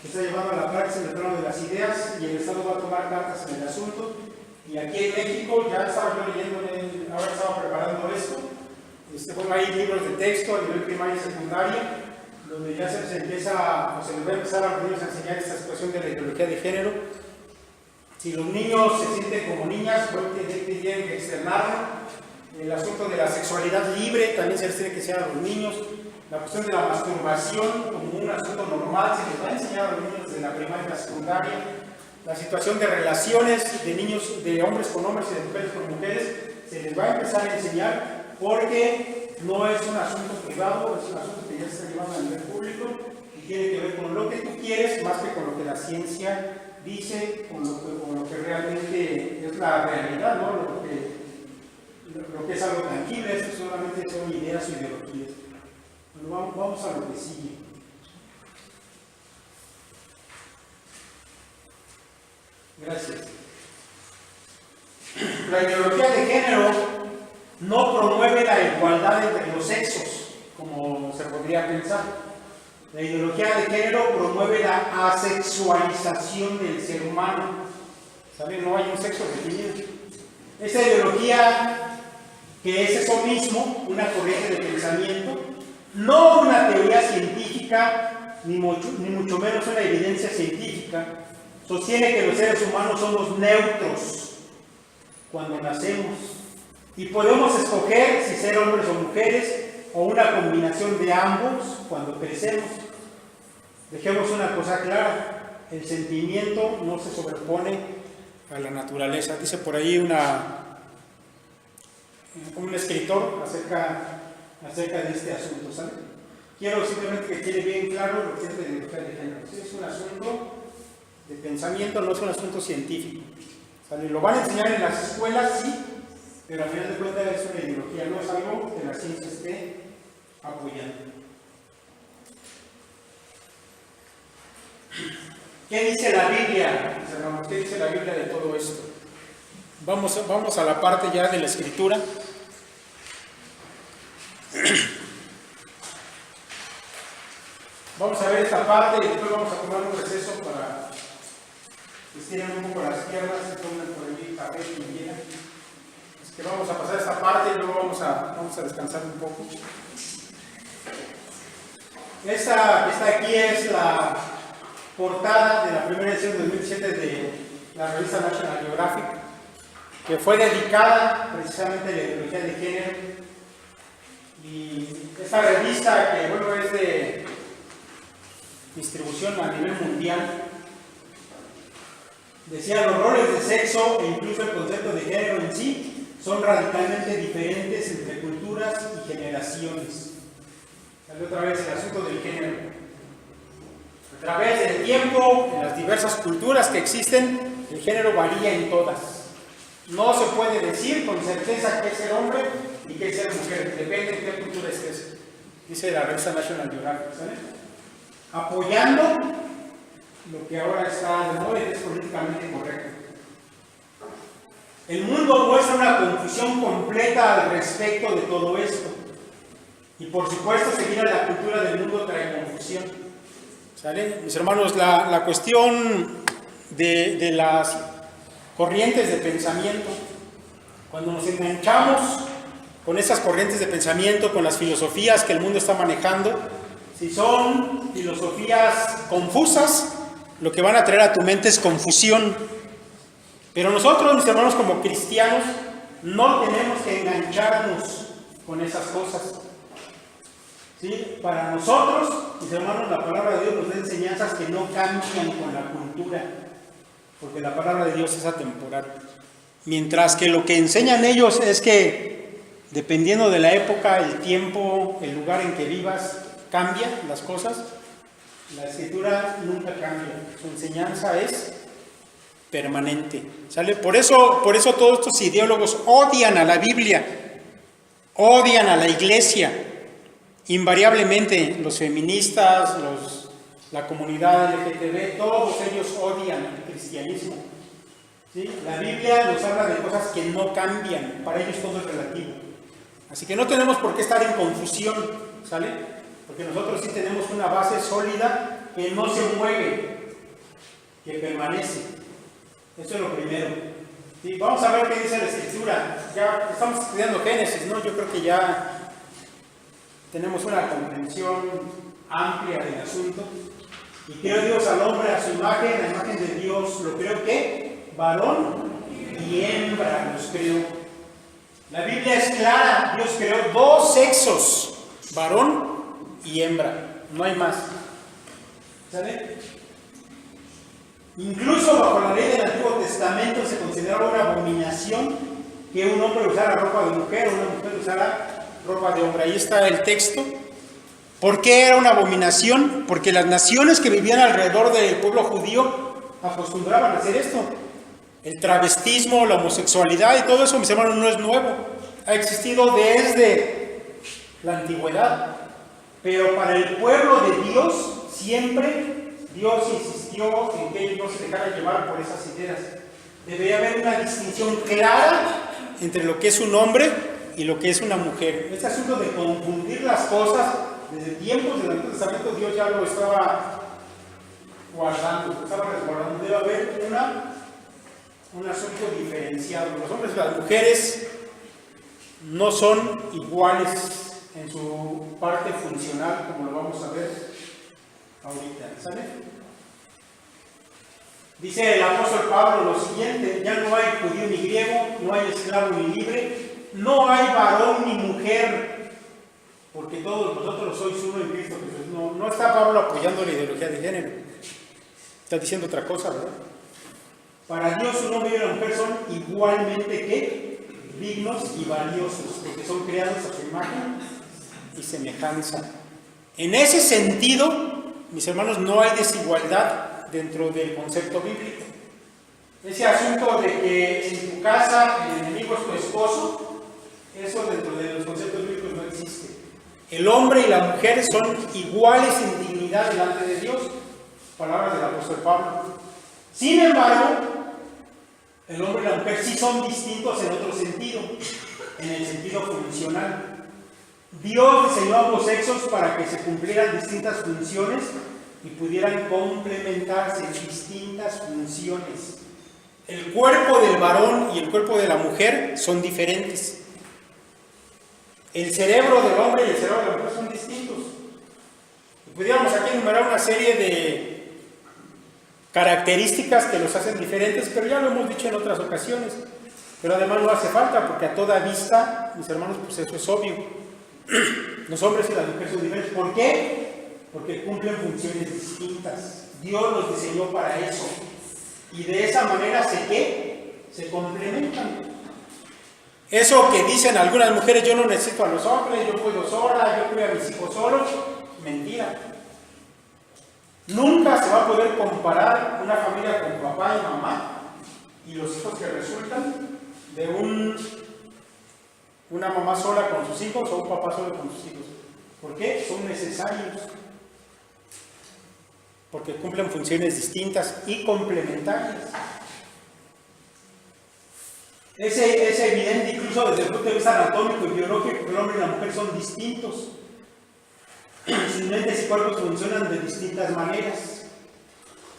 que está llevando a la praxis en el plano de las ideas, y el Estado va a tomar cartas en el asunto. Y aquí en México, ya estaba yo leyendo, ahora estaba preparando esto, bueno, hay libros de texto a nivel primaria y secundaria, donde ya se empieza, o se les va a empezar a los niños a enseñar esta situación de la ideología de género. Si los niños se sienten como niñas, pues tienen que externarlo. El asunto de la sexualidad libre también se les tiene que enseñar a los niños. La cuestión de la masturbación como un asunto normal se les va a enseñar a los niños desde la primaria y la secundaria. La situación de relaciones de niños, de hombres con hombres y de mujeres con mujeres, se les va a empezar a enseñar, porque no es un asunto privado, es un asunto que ya se está llevando a nivel público y tiene que ver con lo que tú quieres más que con lo que la ciencia dice, con lo que realmente es la realidad, ¿no? Lo que es algo tangible. Esto solamente son ideas o ideologías. Bueno, vamos a lo que sigue. Gracias. La ideología de género no promueve la igualdad entre los sexos, como se podría pensar. La ideología de género promueve la asexualización del ser humano. ¿Saben? No hay un sexo definido. Esta ideología, que es eso mismo, una corriente de pensamiento, no una teoría científica, ni mucho menos una evidencia científica, sostiene que los seres humanos somos neutros cuando nacemos y podemos escoger si ser hombres o mujeres o una combinación de ambos cuando crecemos. Dejemos una cosa clara: el sentimiento no se sobrepone a la naturaleza. Dice por ahí un escritor acerca de este asunto, ¿sabe? Quiero simplemente que quede bien claro lo que es la ideología de género. Es un asunto de pensamiento, no es un asunto científico. ¿Sale? Lo van a enseñar en las escuelas, sí, pero al final de cuentas es una ideología, no es algo que la ciencia esté apoyando. ¿Qué dice la Biblia? ¿Qué dice la Biblia de todo esto? Vamos a la parte ya de la escritura. Vamos a ver esta parte y después vamos a tomar un receso para que estiren un poco las piernas y tomen por ahí café y hielo. Es que vamos a pasar esta parte y luego vamos a descansar un poco. Esta aquí es la portada de la primera edición de 2007 de la revista National Geographic, que fue dedicada precisamente a la ideología de género. Y esta revista, que bueno, es de distribución a nivel mundial, decía: los roles de sexo e incluso el concepto de género en sí son radicalmente diferentes entre culturas y generaciones. Sale otra vez el asunto del género. A través del tiempo, en las diversas culturas que existen, el género varía en todas. No se puede decir con certeza qué es ser hombre y qué es ser mujer, depende de qué cultura estés, dice la revista National Geographic, ¿sabes? Apoyando lo que ahora está de moda y es políticamente correcto. El mundo muestra una confusión completa al respecto de todo esto. Y por supuesto, seguir a la cultura del mundo trae confusión. ¿Sale? Mis hermanos, la cuestión de las corrientes de pensamiento, cuando nos enganchamos con esas corrientes de pensamiento, con las filosofías que el mundo está manejando, si son filosofías confusas, lo que van a traer a tu mente es confusión. Pero nosotros, mis hermanos, como cristianos, no tenemos que engancharnos con esas cosas. ¿Sí? Para nosotros, mis hermanos, la palabra de Dios nos da enseñanzas que no cambian con la cultura, porque la palabra de Dios es atemporal. Mientras que lo que enseñan ellos es que, dependiendo de la época, el tiempo, el lugar en que vivas, cambian las cosas. La escritura nunca cambia, su enseñanza es permanente. ¿Sale? Por eso todos estos ideólogos odian a la Biblia, odian a la iglesia, invariablemente los feministas, la comunidad LGTB, todos ellos odian el cristianismo. ¿Sí? La Biblia nos habla de cosas que no cambian, para ellos todo es relativo. Así que no tenemos por qué estar en confusión, ¿sale? Porque nosotros sí tenemos una base sólida que no se mueve, que permanece. Eso es lo primero. ¿Sí? Vamos a ver qué dice la Escritura. Ya estamos estudiando Génesis, ¿no? Yo creo que ya tenemos una comprensión amplia del asunto. Y creó Dios al hombre a su imagen, la imagen de Dios lo creó, ¿qué? Varón y hembra los creó. La Biblia es clara, Dios creó dos sexos, varón y hembra, no hay más. ¿Sabe? Incluso bajo la ley del Antiguo Testamento se consideraba una abominación que un hombre usara ropa de mujer o una mujer usara ropa de hombre. Ahí está el texto. ¿Por qué era una abominación? Porque las naciones que vivían alrededor del pueblo judío acostumbraban a hacer esto. El travestismo, la homosexualidad y todo eso, mis hermanos, no es nuevo. Ha existido desde la antigüedad. Pero para el pueblo de Dios, siempre Dios insistió en que ellos no se dejaran llevar por esas ideas. Debería haber una distinción clara entre lo que es un hombre y lo que es una mujer. Este asunto de confundir las cosas, desde tiempos del Antiguo Testamento, Dios ya lo estaba guardando, lo estaba resguardando. Debe haber un asunto diferenciado. Los hombres y las mujeres no son iguales en su parte funcional, como lo vamos a ver ahorita, ¿sale? Dice el apóstol Pablo lo siguiente: ya no hay judío ni griego, no hay esclavo ni libre, no hay varón ni mujer, porque todos vosotros sois uno en Cristo Jesús. No está Pablo apoyando la ideología de género, está diciendo otra cosa, ¿verdad? Para Dios un hombre y una mujer son igualmente ¿qué? Dignos y valiosos, porque son creados a su imagen y semejanza. En ese sentido, mis hermanos, no hay desigualdad dentro del concepto bíblico. Ese asunto de que en tu casa el enemigo es tu esposo, eso dentro de los conceptos bíblicos no existe. El hombre y la mujer son iguales en dignidad delante de Dios. Palabras del apóstol Pablo. Sin embargo, el hombre y la mujer sí son distintos en otro sentido, en el sentido funcional. Dios diseñó a ambos sexos para que se cumplieran distintas funciones y pudieran complementarse en distintas funciones. El cuerpo del varón y el cuerpo de la mujer son diferentes. El cerebro del hombre y el cerebro de la mujer son distintos. Y pudiéramos aquí enumerar una serie de características que los hacen diferentes, pero ya lo hemos dicho en otras ocasiones. Pero además no hace falta, porque a toda vista, mis hermanos, pues eso es obvio. Los hombres y las mujeres son diferentes. ¿Por qué? Porque cumplen funciones distintas. Dios los diseñó para eso. Y de esa manera se complementan. Eso que dicen algunas mujeres: yo no necesito a los hombres, yo puedo sola, yo cuido a mis hijos solos. Mentira. Nunca se va a poder comparar una familia con papá y mamá y los hijos que resultan de una mamá sola con sus hijos o un papá solo con sus hijos. ¿Por qué? Son necesarios. Porque cumplen funciones distintas y complementarias. Es evidente incluso desde el punto de vista anatómico y biológico que el hombre y la mujer son distintos. Sus mentes y cuerpos funcionan de distintas maneras.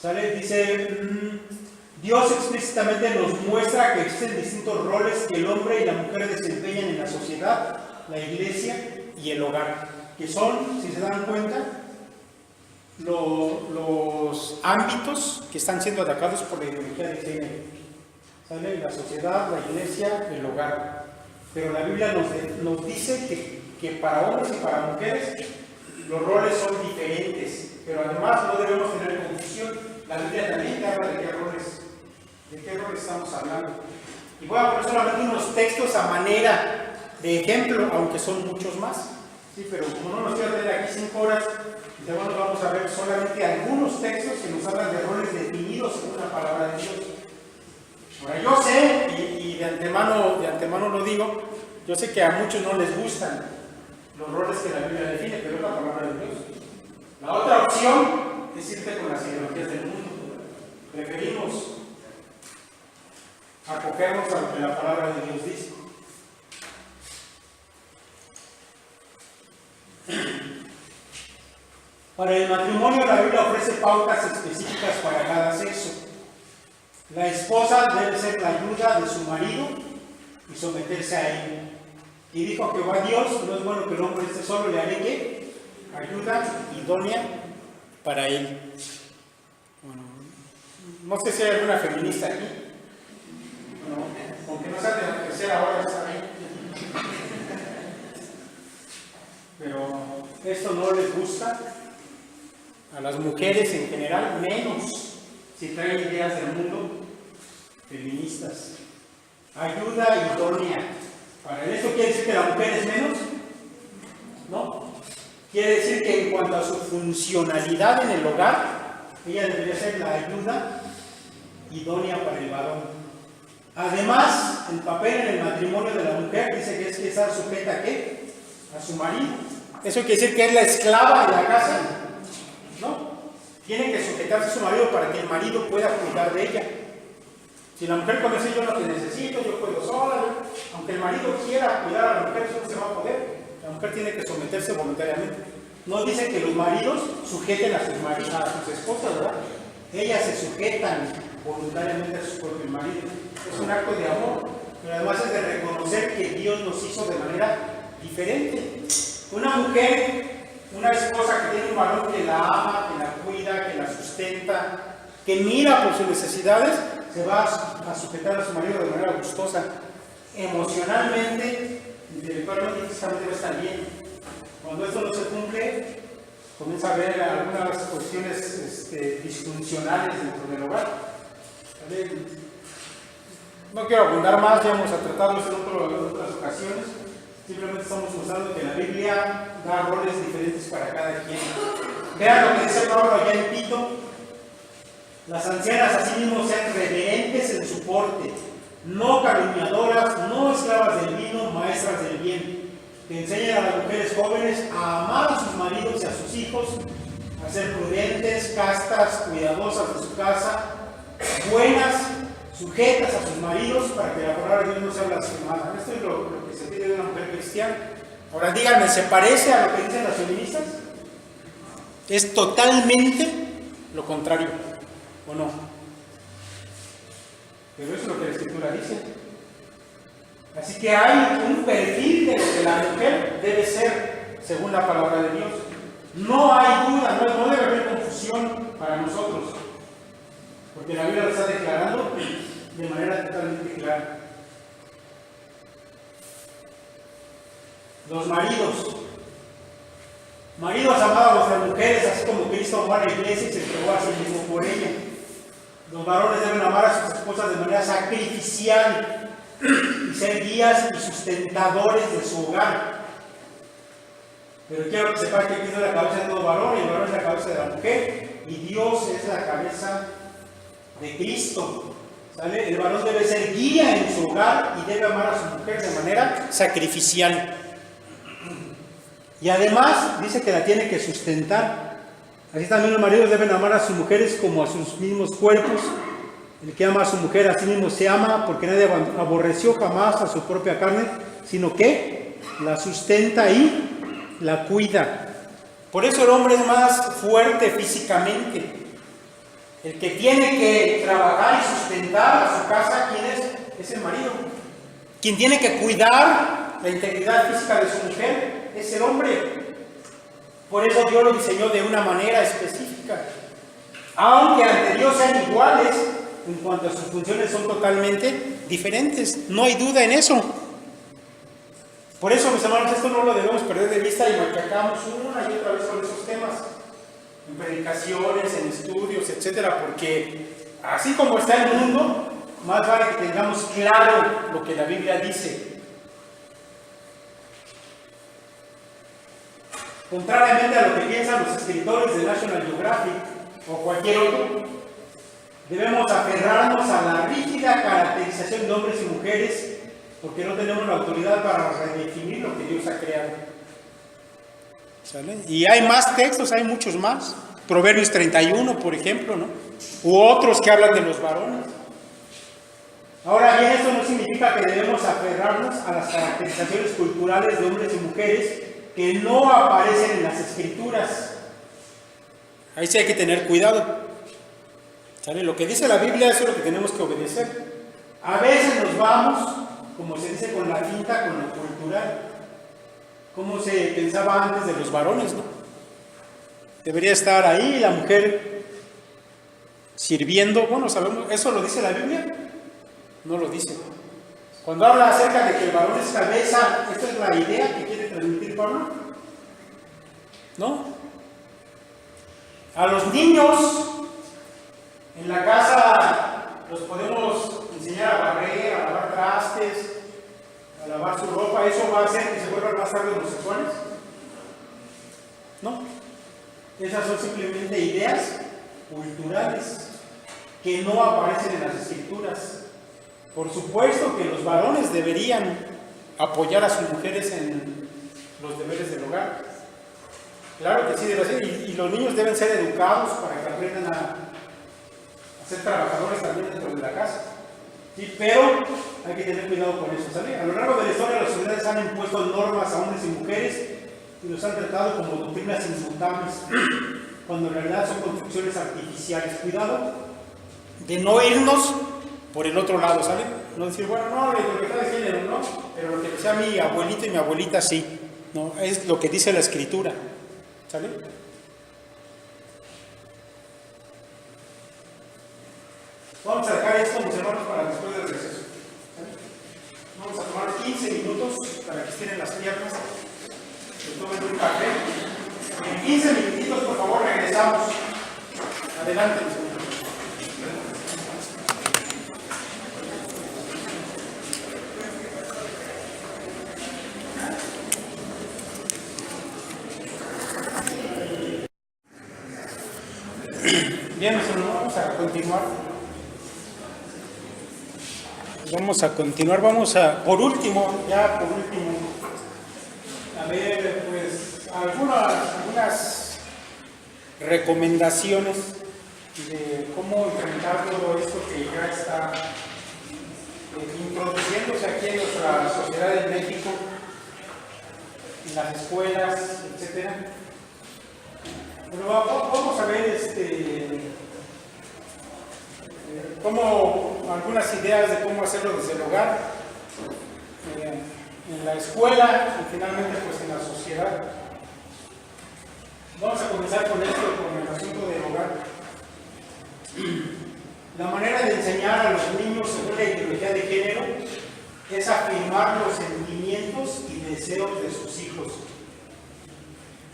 ¿Sale? Dice, Dios explícitamente nos muestra que existen distintos roles que el hombre y la mujer desempeñan en la sociedad, la iglesia y el hogar, que son, si se dan cuenta, los ámbitos que están siendo atacados por la ideología de género. ¿Sale? La sociedad, la iglesia, el hogar. Pero la Biblia nos dice que para hombres y para mujeres los roles son diferentes, pero además no debemos tener confusión. La Biblia también te habla de qué roles estamos hablando. Y voy a poner solamente unos textos a manera de ejemplo, aunque son muchos más. Sí, pero como no nos quiero tener aquí 5 horas, bueno, vamos a ver solamente algunos textos que nos hablan de roles definidos en una palabra de Dios. Ahora, yo sé, y de antemano lo digo, Yo sé que a muchos no les gustan los roles que la Biblia define, pero es la palabra de Dios. La otra opción es irte con las ideologías del mundo. Preferimos acogernos a lo que la palabra de Dios dice. Para el matrimonio, la Biblia ofrece pautas específicas para cada sexo. La esposa debe ser la ayuda de su marido y someterse a él. Y dijo Jehová Dios, no es bueno que el hombre esté solo, le haré ¿qué? Ayuda idónea para él. Bueno, no sé si hay alguna feminista aquí. Bueno, aunque no sea de la tercera hora, está ahí. Pero esto no les gusta a las mujeres en general, menos si traen ideas del mundo feministas. Ayuda idónea. ¿Para esto quiere decir que la mujer es menos? No. Quiere decir que en cuanto a su funcionalidad en el hogar, ella debería ser la ayuda idónea para el varón. Además, el papel en el matrimonio de la mujer dice que es que estar sujeta ¿a qué? A su marido. ¿Eso quiere decir que es la esclava de la casa? No. Tiene que sujetarse a su marido para que el marido pueda cuidar de ella. Si la mujer comienza, yo no te necesito, yo puedo sola, aunque el marido quiera cuidar a la mujer, eso no se va a poder. La mujer tiene que someterse voluntariamente. No dice que los maridos sujeten a sus esposas, ¿verdad? Ellas se sujetan voluntariamente a su propio marido. Es un acto de amor, pero además es de reconocer que Dios nos hizo de manera diferente. Una mujer, una esposa que tiene un varón que la ama, que la cuida, que la sustenta, que mira por sus necesidades, se va a sujetar a su marido de manera gustosa. Emocionalmente, intelectualmente y físicamente va a estar bien. Cuando esto no se cumple, comienza a haber algunas cuestiones disfuncionales dentro del hogar. No quiero abundar más, ya vamos a tratarlos en otras ocasiones. Simplemente estamos mostrando que la Biblia da roles diferentes para cada quien. Vean lo que dice Pablo allá en Tito. Las ancianas asimismo sean reverentes en su porte, no calumniadoras, no esclavas del vino, maestras del bien, que enseñen a las mujeres jóvenes a amar a sus maridos y a sus hijos, a ser prudentes, castas, cuidadosas de su casa, buenas, sujetas a sus maridos, para que la palabra de Dios no sea blasfemada. Esto es lo que se pide de una mujer cristiana. Ahora díganme, ¿se parece a lo que dicen las feministas? Es totalmente lo contrario, ¿o no? Pero eso es lo que la Escritura dice. Así que hay un perfil de lo que la mujer debe ser, según la palabra de Dios. No hay duda, no debe haber confusión para nosotros, porque la Biblia lo está declarando de manera totalmente clara. Los maridos. Maridos, amados a vuestras mujeres, así como Cristo amó a la iglesia y se entregó a sí mismo por ella. Los varones deben amar a sus esposas de manera sacrificial y ser guías y sustentadores de su hogar. Pero quiero que sepan que Cristo es la cabeza de todo varón y el varón es la cabeza de la mujer y Dios es la cabeza de Cristo. ¿Sale? El varón debe ser guía en su hogar y debe amar a su mujer de manera sacrificial. Y además dice que la tiene que sustentar. Así también los maridos deben amar a sus mujeres como a sus mismos cuerpos. El que ama a su mujer a sí mismo se ama, porque nadie aborreció jamás a su propia carne, sino que la sustenta y la cuida. Por eso el hombre es más fuerte físicamente. El que tiene que trabajar y sustentar a su casa, ¿quién es? Es el marido. Quien tiene que cuidar la integridad física de su mujer es el hombre. Por eso Dios lo diseñó de una manera específica. Aunque ante Dios sean iguales, en cuanto a sus funciones son totalmente diferentes. No hay duda en eso. Por eso, mis hermanos, esto no lo debemos perder de vista y machacamos una y otra vez con esos temas. En predicaciones, en estudios, etcétera, porque así como está el mundo, más vale que tengamos claro lo que la Biblia dice. Contrariamente a lo que piensan los escritores de National Geographic o cualquier otro, debemos aferrarnos a la rígida caracterización de hombres y mujeres porque no tenemos la autoridad para redefinir lo que Dios ha creado. ¿Sale? Y hay más textos, hay muchos más. Proverbios 31, por ejemplo, ¿no? U otros que hablan de los varones. Ahora bien, esto no significa que debemos aferrarnos a las caracterizaciones culturales de hombres y mujeres que no aparecen en las Escrituras. Ahí sí hay que tener cuidado. ¿Sale? Lo que dice la Biblia, eso es lo que tenemos que obedecer. A veces nos vamos, como se dice, con la finta, con lo cultural. Como se pensaba antes de los varones, ¿no? Debería estar ahí la mujer sirviendo. Bueno, sabemos, ¿eso lo dice la Biblia? No lo dice. Cuando habla acerca de que el varón es cabeza, ¿esta es la idea que quiere transmitir Pablo? ¿No? A los niños en la casa los podemos enseñar a barrer, a lavar trastes, a lavar su ropa. ¿Eso va a hacer que se vuelvan más tarde homosexuales? No. Esas son simplemente ideas culturales que no aparecen en las Escrituras. Por supuesto que los varones deberían apoyar a sus mujeres en los deberes del hogar. Claro que sí debe ser, y los niños deben ser educados para que aprendan a ser trabajadores también dentro de la casa. Sí, pero hay que tener cuidado con eso, ¿sale? A lo largo de la historia las sociedades han impuesto normas a hombres y mujeres y los han tratado como doctrinas inmutables, cuando en realidad son construcciones artificiales. Cuidado de no irnos por el otro lado, ¿sale? No decir, bueno, no, la libertad de género, no, pero lo que decía mi abuelito y mi abuelita sí, no, es lo que dice la Escritura, ¿sale? Vamos a dejar esto, mis hermanos, para después del receso. ¿Sale? Vamos a tomar 15 minutos para que estiren las piernas, que tomen un café. En 15 minutitos, por favor, regresamos. Adelante, mis hermanos. Bien, mis hermanos, vamos a continuar. Por último, a ver, pues, algunas recomendaciones de cómo enfrentar todo esto que ya está introduciéndose aquí en nuestra sociedad de México, en las escuelas, etcétera. Bueno, vamos a ver algunas ideas de cómo hacerlo desde el hogar, en la escuela y finalmente pues en la sociedad. Vamos a comenzar con esto, con el asunto del hogar. La manera de enseñar a los niños según la ideología de género es afirmar los sentimientos y deseos de sus hijos.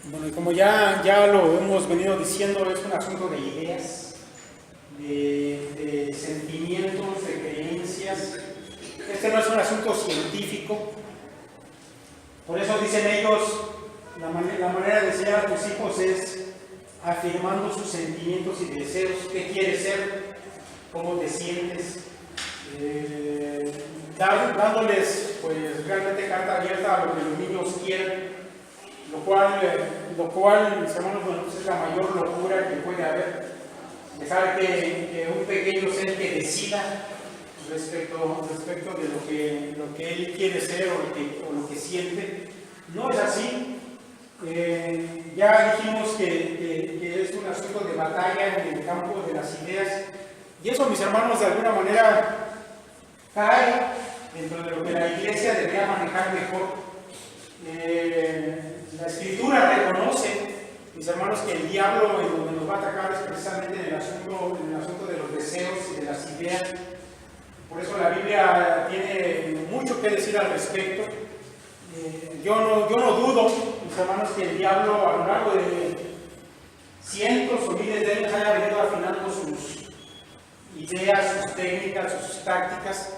Bueno, y como ya lo hemos venido diciendo, es un asunto de ideas, de sentimientos, de creencias. Este no es un asunto científico. Por eso dicen ellos, la manera de enseñar a tus hijos es afirmando sus sentimientos y deseos. ¿Qué quieres ser? ¿Cómo te sientes? Dándoles pues realmente carta abierta a lo que los niños quieren, lo cual, mis hermanos, bueno, pues es la mayor locura que puede haber. Dejar que un pequeño ser que decida respecto de lo que él quiere ser o lo que siente. No es así. Ya dijimos que es un asunto de batalla en el campo de las ideas, y eso, mis hermanos, de alguna manera cae dentro de lo que la Iglesia debería manejar mejor. La Escritura reconoce, mis hermanos, que el diablo en donde nos va a atacar es precisamente en el asunto de los deseos y de las ideas. Por eso la Biblia tiene mucho que decir al respecto. Yo no dudo, mis hermanos, que el diablo a lo largo de cientos o miles de años haya venido afinando sus ideas, sus técnicas, sus tácticas.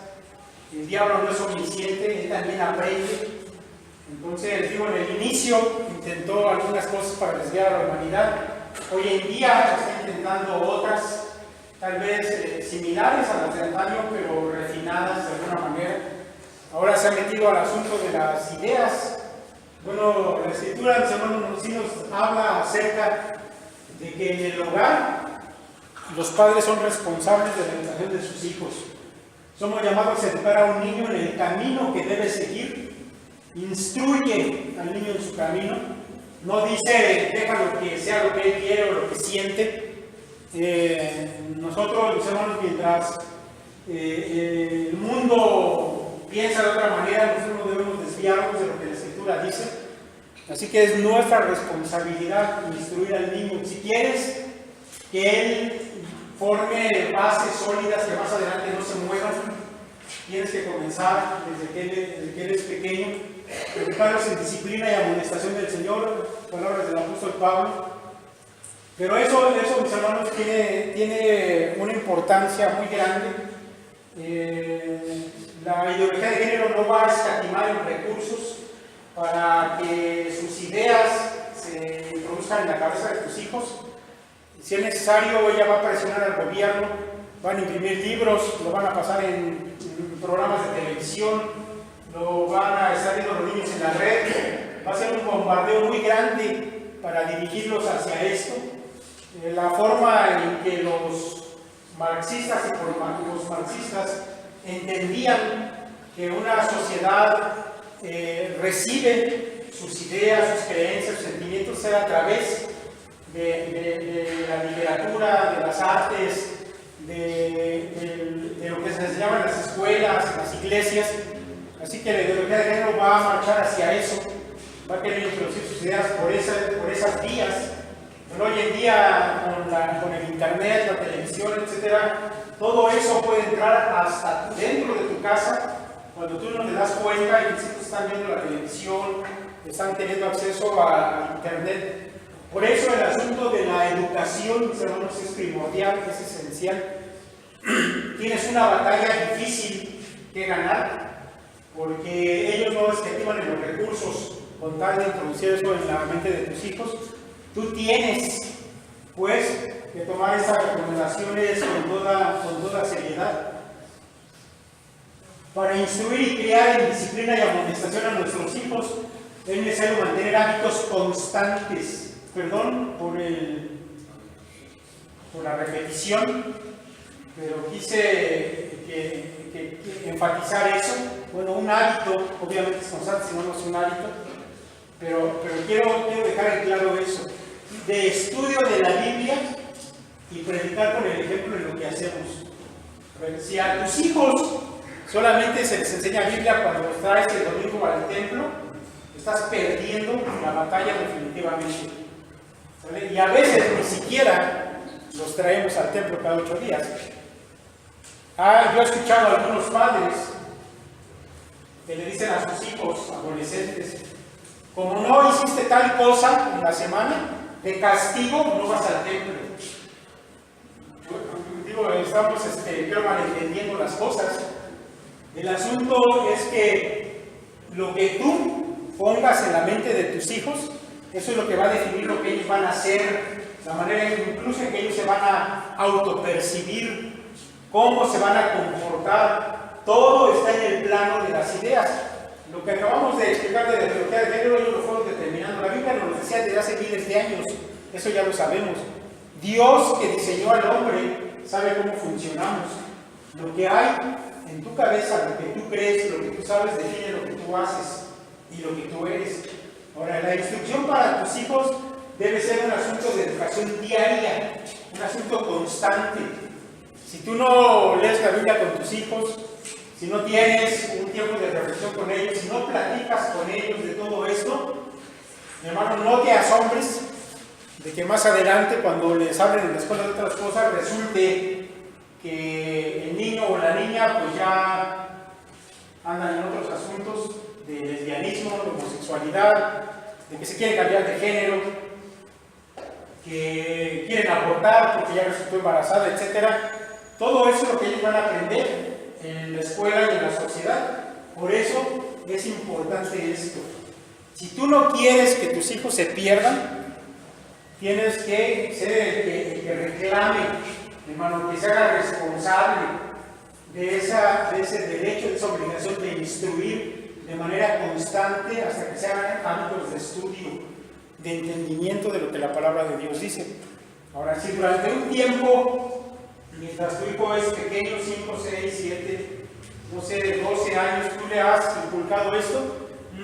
El diablo no es omnisciente, él también aprende. Entonces, digo, en el inicio intentó algunas cosas para desviar a la humanidad. Hoy en día está intentando otras, tal vez similares a las de antaño, pero refinadas de alguna manera. Ahora se ha metido al asunto de las ideas. Bueno, la Escritura, mis hermanos, sí nos habla acerca de que en el hogar los padres son responsables de la educación de sus hijos. Somos llamados a educar a un niño en el camino que debe seguir. Instruye al niño en su camino. No dice, déjalo que sea lo que él quiere o lo que siente. Nosotros, mis hermanos, mientras el mundo piensa de otra manera, nosotros no debemos desviarnos de lo que la Escritura dice. Así que es nuestra responsabilidad instruir al niño. Si quieres que él forme bases sólidas que más adelante no se muevan, tienes que comenzar desde que él es pequeño, educarlos en disciplina y amonestación del Señor, palabras del apóstol Pablo. Pero eso, mis hermanos, tiene una importancia muy grande. La ideología de género no va a escatimar en recursos para que sus ideas se introduzcan en la cabeza de tus hijos. Si es necesario, ella va a presionar al gobierno, van a imprimir libros, lo van a pasar en programas de televisión, lo van a estar viendo los niños en la red. Va a ser un bombardeo muy grande para dirigirlos hacia esto. La forma en que los marxistas y los marxistas entendían que una sociedad recibe sus ideas, sus creencias, sus sentimientos era a través de la literatura, de las artes, de lo que se les llama en las escuelas, en las iglesias. Así que la ideología de género va a marchar hacia eso, va a querer introducir sus ideas por esas vías. Pero hoy en día, con el internet, la televisión, etcétera, todo eso puede entrar hasta dentro de tu casa cuando tú no te das cuenta y tus hijos están viendo la televisión, están teniendo acceso a internet. Por eso el asunto de la educación, mis hermanos, es primordial, es esencial. Tienes una batalla difícil que ganar, porque ellos no escatiman en los recursos con tal de introducir eso en la mente de tus hijos. Tú tienes, pues, que tomar esas recomendaciones con toda seriedad. Para instruir y criar en disciplina y amonestación a nuestros hijos, es necesario mantener hábitos constantes. Perdón por la repetición, pero quise enfatizar eso. Bueno, un hábito, obviamente es constante, si no, no es un hábito, pero quiero dejar en claro eso, de estudio de la Biblia y predicar con el ejemplo en lo que hacemos. Si a tus hijos solamente se les enseña Biblia cuando los traes el domingo al templo, estás perdiendo la batalla definitivamente. ¿Vale? Y a veces ni siquiera los traemos al templo cada 8 días. Yo he escuchado a algunos padres que le dicen a sus hijos adolescentes, como no hiciste tal cosa en la semana, de castigo no vas al templo. Digo, estamos creo malentendiendo las cosas. El asunto es que lo que tú pongas en la mente de tus hijos, eso es lo que va a definir lo que ellos van a hacer, la manera incluso en que ellos se van a autopercibir, cómo se van a comportar. Todo está en el plano de las ideas. Lo que acabamos de explicar de la ideología de género, ellos lo fueron determinando. La Biblia nos lo decía desde hace miles de años, eso ya lo sabemos. Dios, que diseñó al hombre, sabe cómo funcionamos. Lo que hay en tu cabeza, lo que tú crees, lo que tú sabes, define lo que tú haces y lo que tú eres. Ahora, la instrucción para tus hijos debe ser un asunto de educación diaria, un asunto constante. Si tú no lees la Biblia con tus hijos, si no tienes un tiempo de reflexión con ellos, si no platicas con ellos de todo esto, mi hermano, no te asombres de que más adelante, cuando les hablen en la escuela de otras cosas, resulte que el niño o la niña pues ya andan en otros asuntos de lesbianismo, de homosexualidad, de que se quieren cambiar de género, que quieren abortar porque ya resultó embarazada, etc. Todo eso es lo que ellos van a aprender en la escuela y en la sociedad. Por eso es importante esto. Si tú no quieres que tus hijos se pierdan, tienes que ser el que reclame, hermano, que se haga responsable de ese derecho derecho, de esa obligación de instruir de manera constante hasta que se hagan hábitos de estudio, de entendimiento de lo que la palabra de Dios dice. Ahora, si durante un tiempo, mientras tu hijo es pequeño, 5, 6, 7, no sé, 12 años, tú le has inculcado esto,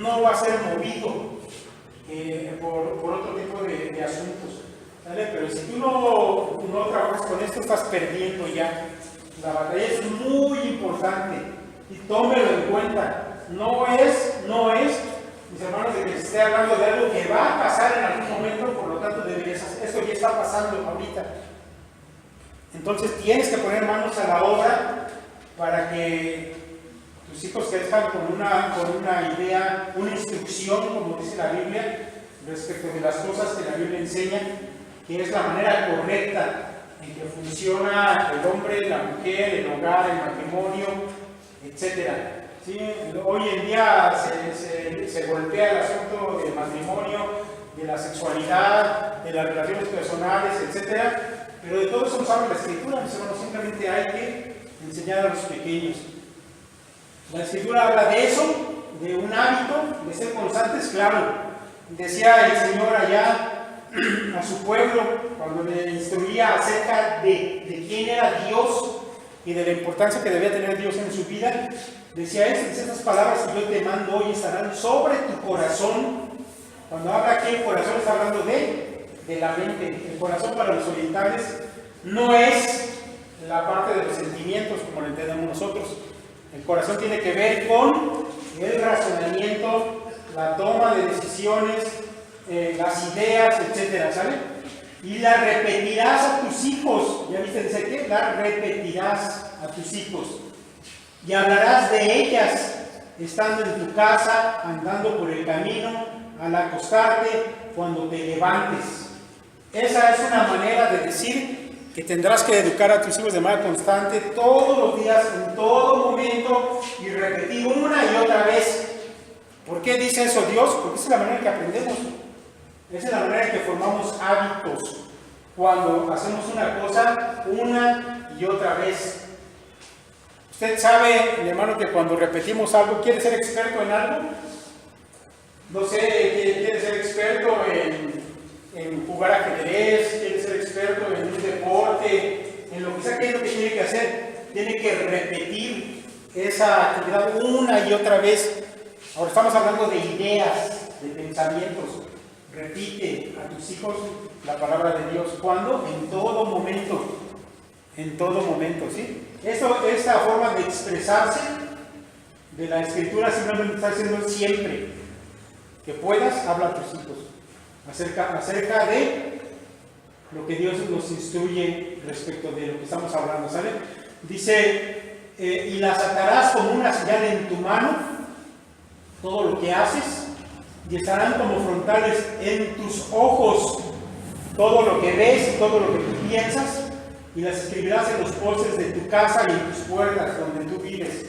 no va a ser movido por otro tipo de asuntos, ¿vale? Pero si tú no trabajas con esto, estás perdiendo ya. La batalla es muy importante y tómelo en cuenta. No es, mis hermanos, de que se esté hablando de algo que va a pasar en algún momento, por lo tanto deberías hacer. Esto ya está pasando ahorita. Entonces tienes que poner manos a la obra para que tus hijos crezcan con una idea, una instrucción, como dice la Biblia, respecto de las cosas que la Biblia enseña, que es la manera correcta en que funciona el hombre, la mujer, el hogar, el matrimonio, etc. ¿Sí? Hoy en día se golpea el asunto del matrimonio, de la sexualidad, de las relaciones personales, etc. Pero de todo eso nos habla la Escritura, mis hermanos. Simplemente hay que enseñar a los pequeños. La Escritura habla de eso, de un hábito, de ser constantes, claro. Decía el Señor allá a su pueblo, cuando le instruía acerca de quién era Dios y de la importancia que debía tener Dios en su vida, decía estas palabras que yo te mando hoy estarán sobre tu corazón. Cuando habla aquí el corazón, está hablando de la mente. El corazón para los orientales no es la parte de los sentimientos como lo entendemos nosotros. El corazón tiene que ver con el razonamiento, la toma de decisiones, las ideas, etcétera, ¿sale? Y la repetirás a tus hijos. ¿Ya viste? Dice que la repetirás a tus hijos. Y hablarás de ellas estando en tu casa, andando por el camino, al acostarte, cuando te levantes. Esa es una manera de decir que tendrás que educar a tus hijos de manera constante, todos los días, en todo momento, y repetir una y otra vez. ¿Por qué dice eso Dios? Porque esa es la manera en que aprendemos. Esa es la manera en que formamos hábitos. Cuando hacemos una cosa una y otra vez. Usted sabe, mi hermano, que cuando repetimos algo, ¿quiere ser experto en algo? No sé, quiere ser experto en jugar ajedrez, quiere ser experto en un deporte, en lo que sea. ¿Qué es lo que tiene que hacer? Tiene que repetir esa actividad una y otra vez. Ahora estamos hablando de ideas, de pensamientos. Repite a tus hijos la palabra de Dios. ¿Cuándo? En todo momento. En todo momento, ¿sí? Esta forma de expresarse de la Escritura simplemente está haciendo siempre. Que puedas, habla a tus hijos acerca de lo que Dios nos instruye respecto de lo que estamos hablando, ¿sale? Dice, y las atarás como una señal en tu mano, todo lo que haces, y estarán como frontales en tus ojos, todo lo que ves y todo lo que tú piensas, y las escribirás en los postes de tu casa y en tus puertas donde tú vives.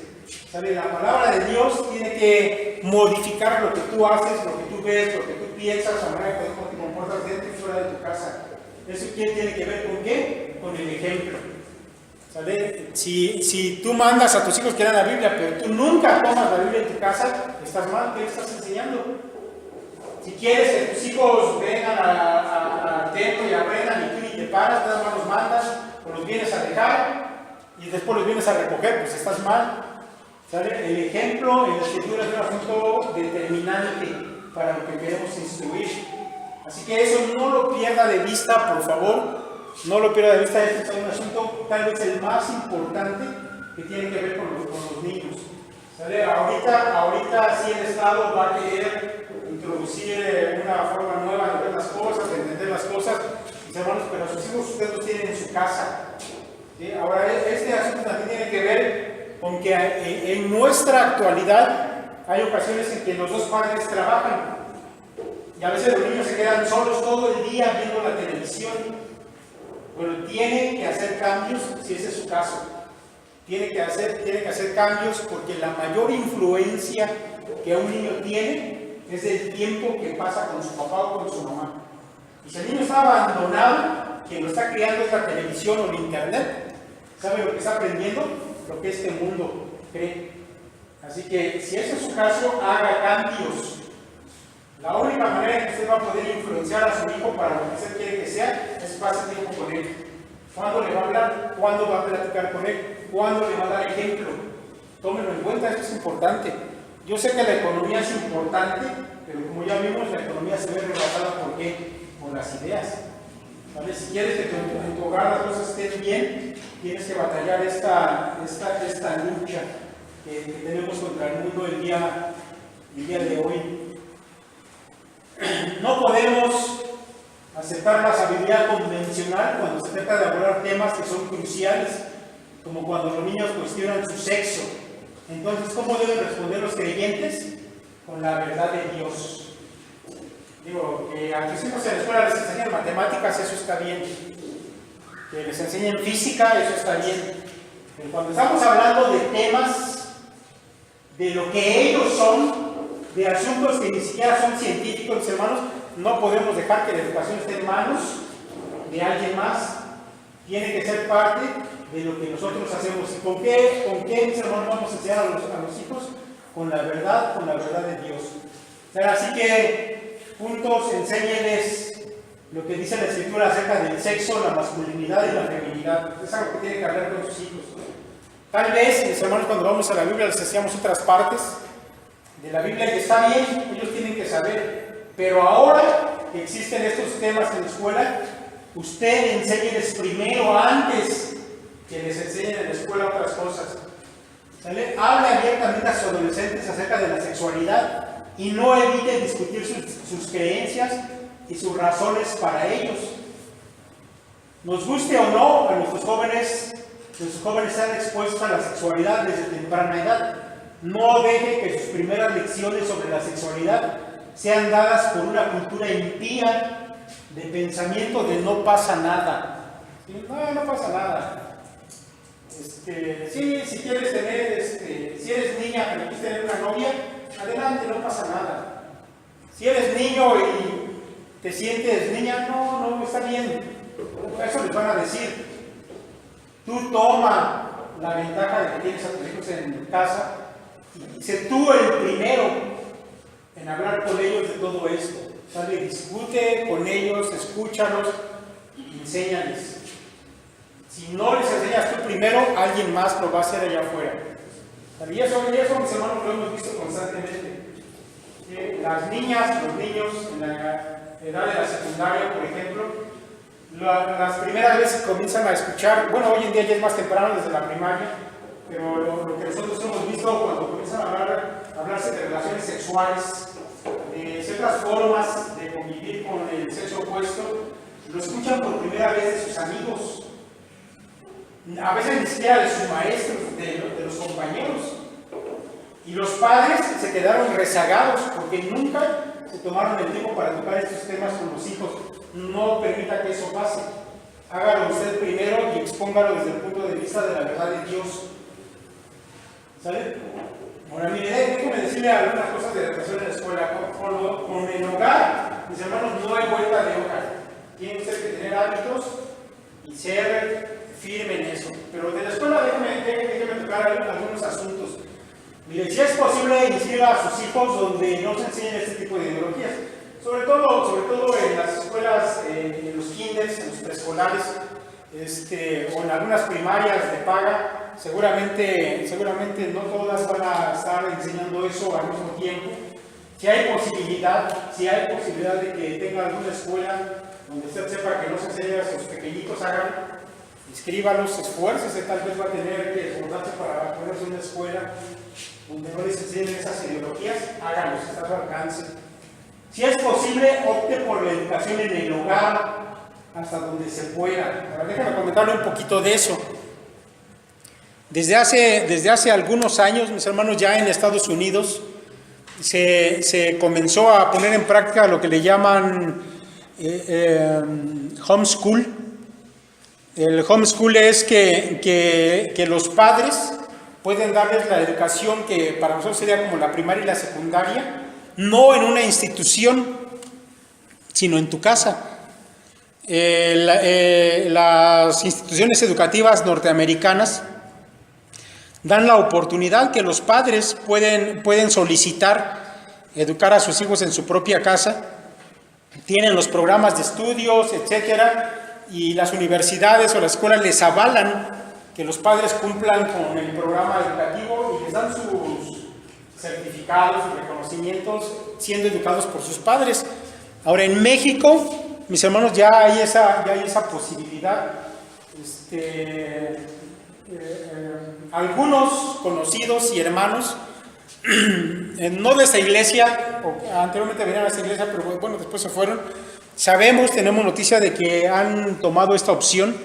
¿Sabe? La palabra de Dios tiene que modificar lo que tú haces, lo que tú ves, lo que tú piensas, la manera que te comportas dentro y fuera de tu casa. ¿Eso tiene que ver con qué? Con el ejemplo. ¿Sabe? Si tú mandas a tus hijos que lean la Biblia, pero tú nunca tomas la Biblia en tu casa, estás mal. ¿Qué le estás enseñando? Si quieres que tus hijos vengan al templo y aprendan y tú ni te paras, nada más los mandas o los vienes a dejar y después los vienes a recoger, pues estás mal. ¿Sabe? El ejemplo en la Escritura es un asunto determinante para lo que queremos instruir. Así que eso no lo pierda de vista, por favor. No lo pierda de vista. Este es un asunto tal vez el más importante que tiene que ver con los niños. ¿Sabe? Ahorita sí el Estado va a querer introducir una forma nueva de ver las cosas, de entender las cosas. Mis hermanos, pero sus hijos ustedes los tienen en su casa. ¿Sí? Ahora, este asunto también tiene que ver con que en nuestra actualidad hay ocasiones en que los dos padres trabajan y a veces los niños se quedan solos todo el día viendo la televisión. Pero tiene que hacer cambios si ese es su caso. Tiene que hacer cambios porque la mayor influencia que un niño tiene es el tiempo que pasa con su papá o con su mamá. Y si el niño está abandonado, quien lo está criando es la televisión o el internet. ¿Sabe lo que está aprendiendo? Lo que este mundo cree. Así que, si ese es su caso, haga cambios. La única manera en que usted va a poder influenciar a su hijo para lo que usted quiere que sea es pase tiempo con él. ¿Cuándo le va a hablar? ¿Cuándo va a platicar con él? ¿Cuándo le va a dar ejemplo? Tómenlo en cuenta, esto es importante. Yo sé que la economía es importante, pero como ya vimos, la economía se ve rebasada ¿por qué? Por las ideas. ¿Vale? Si quieres que en tu hogar las cosas estén bien, tienes que batallar esta lucha que tenemos contra el mundo el día de hoy. No podemos aceptar la sabiduría convencional cuando se trata de abordar temas que son cruciales, como cuando los niños cuestionan su sexo. Entonces, ¿cómo deben responder los creyentes? Con la verdad de Dios. Digo, que a tus hijos en la escuela les enseñan matemáticas, eso está bien. Que les enseñen física, eso está bien. Pero cuando estamos hablando de temas, de lo que ellos son, de asuntos que ni siquiera son científicos, hermanos, no podemos dejar que la educación esté en manos de alguien más. Tiene que ser parte de lo que nosotros hacemos. ¿Y con qué mis hermanos, vamos a enseñar a los hijos? Con la verdad de Dios. O sea, así que, juntos, enséñenles lo que dice la Escritura acerca del sexo, la masculinidad y la feminidad. Es algo que tienen que hablar con sus hijos. Tal vez, mis hermanos, cuando vamos a la Biblia les enseñamos otras partes de la Biblia y está bien, ellos tienen que saber. Pero ahora que existen estos temas en la escuela, usted enséñeles primero, antes que les enseñen en la escuela otras cosas. ¿Sale? Hable abiertamente a sus adolescentes acerca de la sexualidad y no evite discutir sus creencias y sus razones para ellos. Nos guste o no, a nuestros jóvenes sean expuestos a la sexualidad desde temprana edad. No deje que sus primeras lecciones sobre la sexualidad sean dadas por una cultura impía de pensamiento de no pasa nada. No pasa nada. Sí, si quieres tener, si eres niña pero quieres tener una novia, adelante, no pasa nada. Si eres niño y te sientes niña, no, está bien. Eso les van a decir. Tú toma la ventaja de que tienes a tus hijos en casa y sé tú el primero en hablar con ellos de todo esto. ¿Sale? Discute con ellos, escúchalos y enséñales. Si no les enseñas tú primero, alguien más lo va a hacer allá afuera. Y eso, mis hermanos, lo hemos visto constantemente. Las niñas, los niños en la edad de la secundaria, por ejemplo, las primeras veces comienzan a escuchar, bueno, hoy en día ya es más temprano desde la primaria, pero lo que nosotros hemos visto cuando comienzan a hablarse de relaciones sexuales, de ciertas formas de convivir con el sexo opuesto, lo escuchan por primera vez de sus amigos. A veces ni siquiera de sus maestros, de los compañeros. Y los padres se quedaron rezagados porque nunca se tomaron el tiempo para tocar estos temas con los hijos. No permita que eso pase. Hágalo usted primero y expóngalo desde el punto de vista de la verdad de Dios. ¿Sale? Ahora, mire, déjeme decirle algunas cosas de educación en la escuela. Con el hogar, mis hermanos, no hay vuelta de hoja. Tiene usted que tener hábitos y ser firme en eso. Pero de la escuela déjeme tocar algunos asuntos. Mire, si es posible, inscriba a sus hijos donde no se enseñen este tipo de ideologías. Sobre todo en las escuelas, en los kinders, en los preescolares, o en algunas primarias de paga. Seguramente no todas van a estar enseñando eso al mismo tiempo. Si hay posibilidad de que tenga alguna escuela donde usted sepa que no se enseña a sus pequeñitos, inscríbalos, esfuércese, tal vez va a tener que esforzarse para ponerse en una escuela donde no les enseñen esas ideologías, háganlos, está a su alcance. Si es posible, opte por la educación en el hogar hasta donde se pueda. Ahora déjame comentarle un poquito de eso. Desde hace algunos años, mis hermanos, ya en Estados Unidos se comenzó a poner en práctica lo que le llaman homeschool. El homeschool es que los padres pueden darles la educación que para nosotros sería como la primaria y la secundaria, no en una institución, sino en tu casa. Las instituciones educativas norteamericanas dan la oportunidad que los padres pueden solicitar educar a sus hijos en su propia casa. Tienen los programas de estudios, etcétera, y las universidades o las escuelas les avalan que los padres cumplan con el programa educativo y les dan sus certificados y reconocimientos siendo educados por sus padres. Ahora, en México, mis hermanos, ya hay esa posibilidad. Algunos conocidos y hermanos, no de esta iglesia, anteriormente venían a esta iglesia, pero bueno, después se fueron. Tenemos noticia de que han tomado esta opción.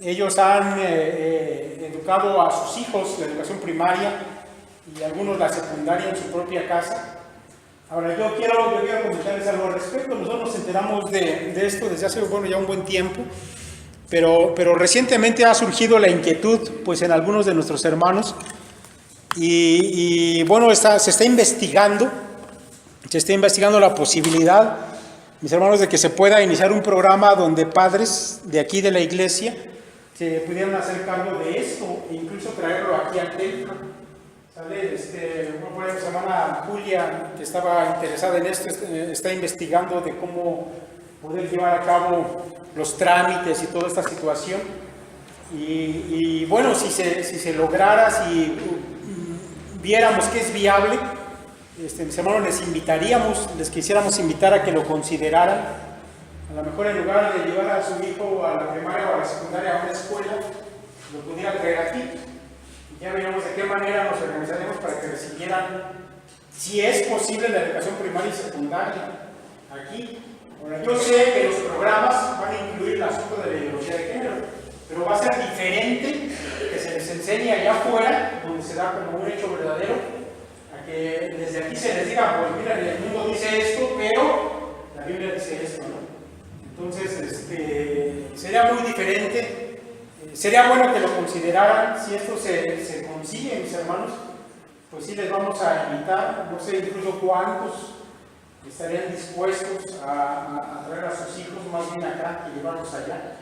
Ellos han educado a sus hijos la educación primaria y algunos la secundaria en su propia casa. Ahora, yo quiero comentarles algo al respecto. Nosotros nos enteramos de esto desde hace, ya un buen tiempo, pero recientemente ha surgido la inquietud, pues, en algunos de nuestros hermanos, y se está investigando la posibilidad, mis hermanos, de que se pueda iniciar un programa donde padres de aquí de la iglesia se pudieran hacer cargo de esto e incluso traerlo aquí al templo. ¿Sale? Por ejemplo, mi hermana Julia, que estaba interesada en esto, está investigando de cómo poder llevar a cabo los trámites y toda esta situación. Y bueno, si se lograra, si viéramos que es viable, mis hermanos, les quisiéramos invitar a que lo consideraran. A lo mejor, en lugar de llevar a su hijo a la primaria o a la secundaria a una escuela, lo pudiera traer aquí. Ya veremos de qué manera nos organizaremos para que recibieran, si es posible, la educación primaria y secundaria aquí. Ahora, yo sé que los programas van a incluir el asunto de la ideología de género, pero va a ser diferente que se les enseñe allá afuera, donde se da como un hecho verdadero, a que desde aquí se les diga, pues mira, el mundo dice esto, pero la Biblia dice esto, ¿no? Entonces, sería muy diferente. Sería bueno que lo consideraran. Si esto se consigue, mis hermanos, pues sí les vamos a invitar, no sé incluso cuántos estarían dispuestos a traer a sus hijos más bien acá que llevarlos allá.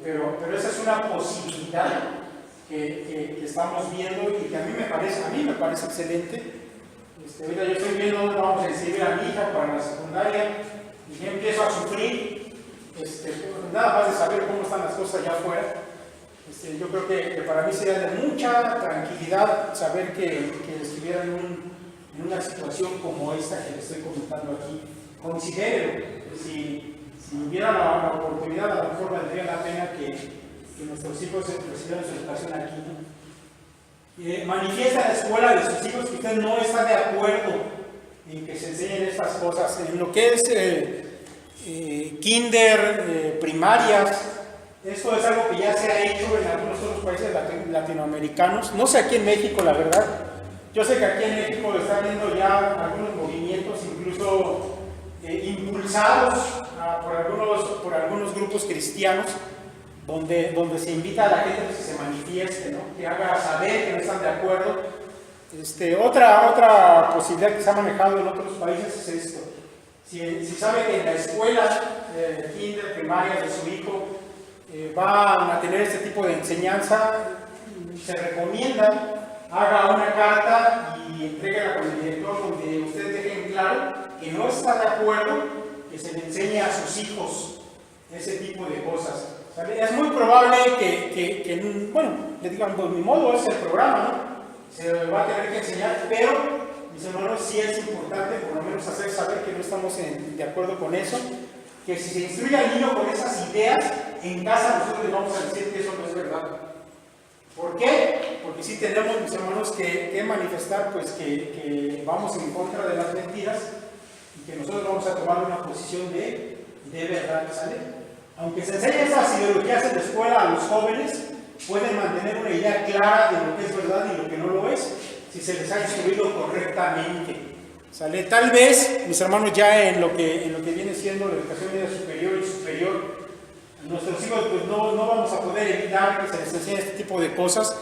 Pero esa es una posibilidad que estamos viendo y que a mí me parece excelente. Ahorita yo estoy viendo dónde vamos a inscribir a mi hija para la secundaria y ya empiezo a sufrir. Nada más de saber cómo están las cosas allá afuera. Yo creo que para mí sería de mucha tranquilidad saber que estuviera en una situación como esta que le estoy comentando aquí. Considero que si hubiera la oportunidad, a lo mejor valdría la pena que nuestros hijos recibieran su educación aquí. Manifiesta en la escuela de sus hijos que usted no está de acuerdo en que se enseñen estas cosas, en lo que es kinder, primarias. Esto es algo que ya se ha hecho en algunos otros países latinoamericanos. No sé aquí en México, la verdad. Yo sé que aquí en México están viendo ya algunos movimientos, incluso impulsados por algunos grupos cristianos, donde se invita a la gente que se manifieste, ¿no? Que haga saber que no están de acuerdo. Otra posibilidad que se ha manejado en otros países es esto. Si sabe que en la escuela, kinder, primaria de su hijo, van a tener este tipo de enseñanza, se recomienda, haga una carta y entréguela con el director donde usted deje en claro que no está de acuerdo que se le enseñe a sus hijos ese tipo de cosas. ¿Sabe? Es muy probable que le digan, pues ni modo, es el programa, ¿no? Se va a tener que enseñar, pero mis hermanos, sí es importante por lo menos hacer saber que no estamos de acuerdo con eso, que si se instruye al niño con esas ideas, en casa nosotros le vamos a decir que eso no es verdad. ¿Por qué? Porque sí tenemos, mis hermanos, que manifestar pues que vamos en contra de las mentiras y que nosotros vamos a tomar una posición de verdad, ¿sale? Aunque se enseñen esas ideologías en la escuela a los jóvenes, pueden mantener una idea clara de lo que es verdad y lo que no lo es, si se les ha instruido correctamente. ¿Sale? Tal vez, mis hermanos, ya en lo que viene siendo la educación media superior y superior, nuestros hijos pues no vamos a poder evitar que se les enseñe este tipo de cosas,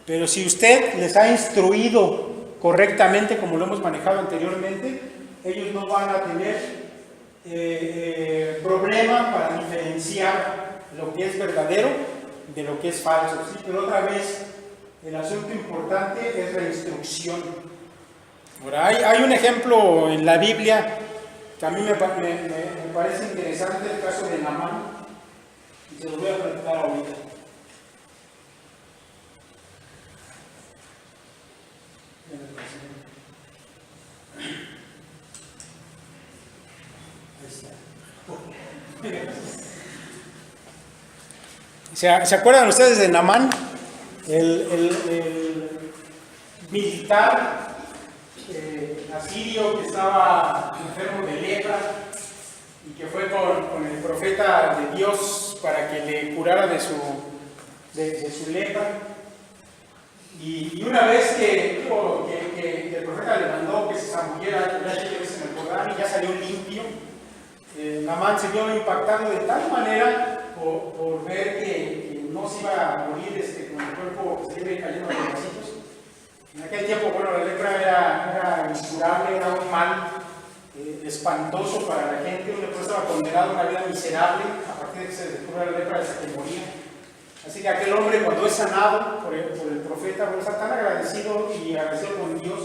pero si usted les ha instruido correctamente, como lo hemos manejado anteriormente, ellos no van a tener problema para diferenciar lo que es verdadero de lo que es falso, ¿sí? Pero otra vez, el asunto importante es la instrucción. Ahora, hay un ejemplo en la Biblia que a mí me parece interesante, el caso de Naamán, y se lo voy a platicar ahorita. ¿Se acuerdan ustedes de Naamán? El militar asirio que estaba enfermo de lepra y que fue con el profeta de Dios para que le curara de su lepra. Y una vez que el profeta le mandó que se zambullera 7 veces en el Jordán y ya salió limpio, Naamán se vio impactado de tal manera por ver que no se iba a morir con el cuerpo que se iba cayendo a pedacitos. En aquel tiempo, bueno, la lepra era incurable, era un mal espantoso para la gente. Un leproso estaba condenado a una vida miserable a partir de que se descubrió la lepra hasta que moría. Así que aquel hombre, cuando es sanado por el profeta, bueno, está tan agradecido y agradecido con Dios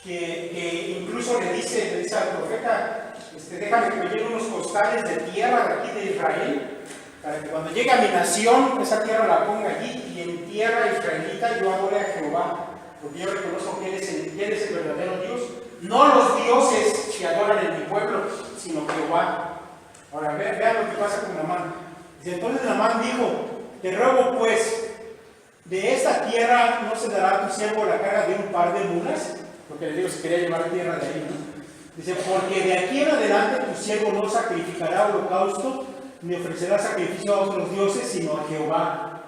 que incluso le dice al profeta: déjame que me lleve unos costales de tierra de aquí de Israel, para que cuando llegue a mi nación, esa tierra la ponga allí, y en tierra israelita yo adore a Jehová, porque yo reconozco que Él es el verdadero Dios, no los dioses que adoran en mi pueblo, sino Jehová. Ahora, vean lo que pasa con Naamán. Entonces Naamán dijo: te ruego pues, de esta tierra no se dará a tu siervo la carga de un par de mulas, porque le digo, se quería llevar tierra de ahí, ¿no? Dice: porque de aquí en adelante tu siervo no sacrificará holocausto, ni ofrecerá sacrificio a otros dioses, sino a Jehová.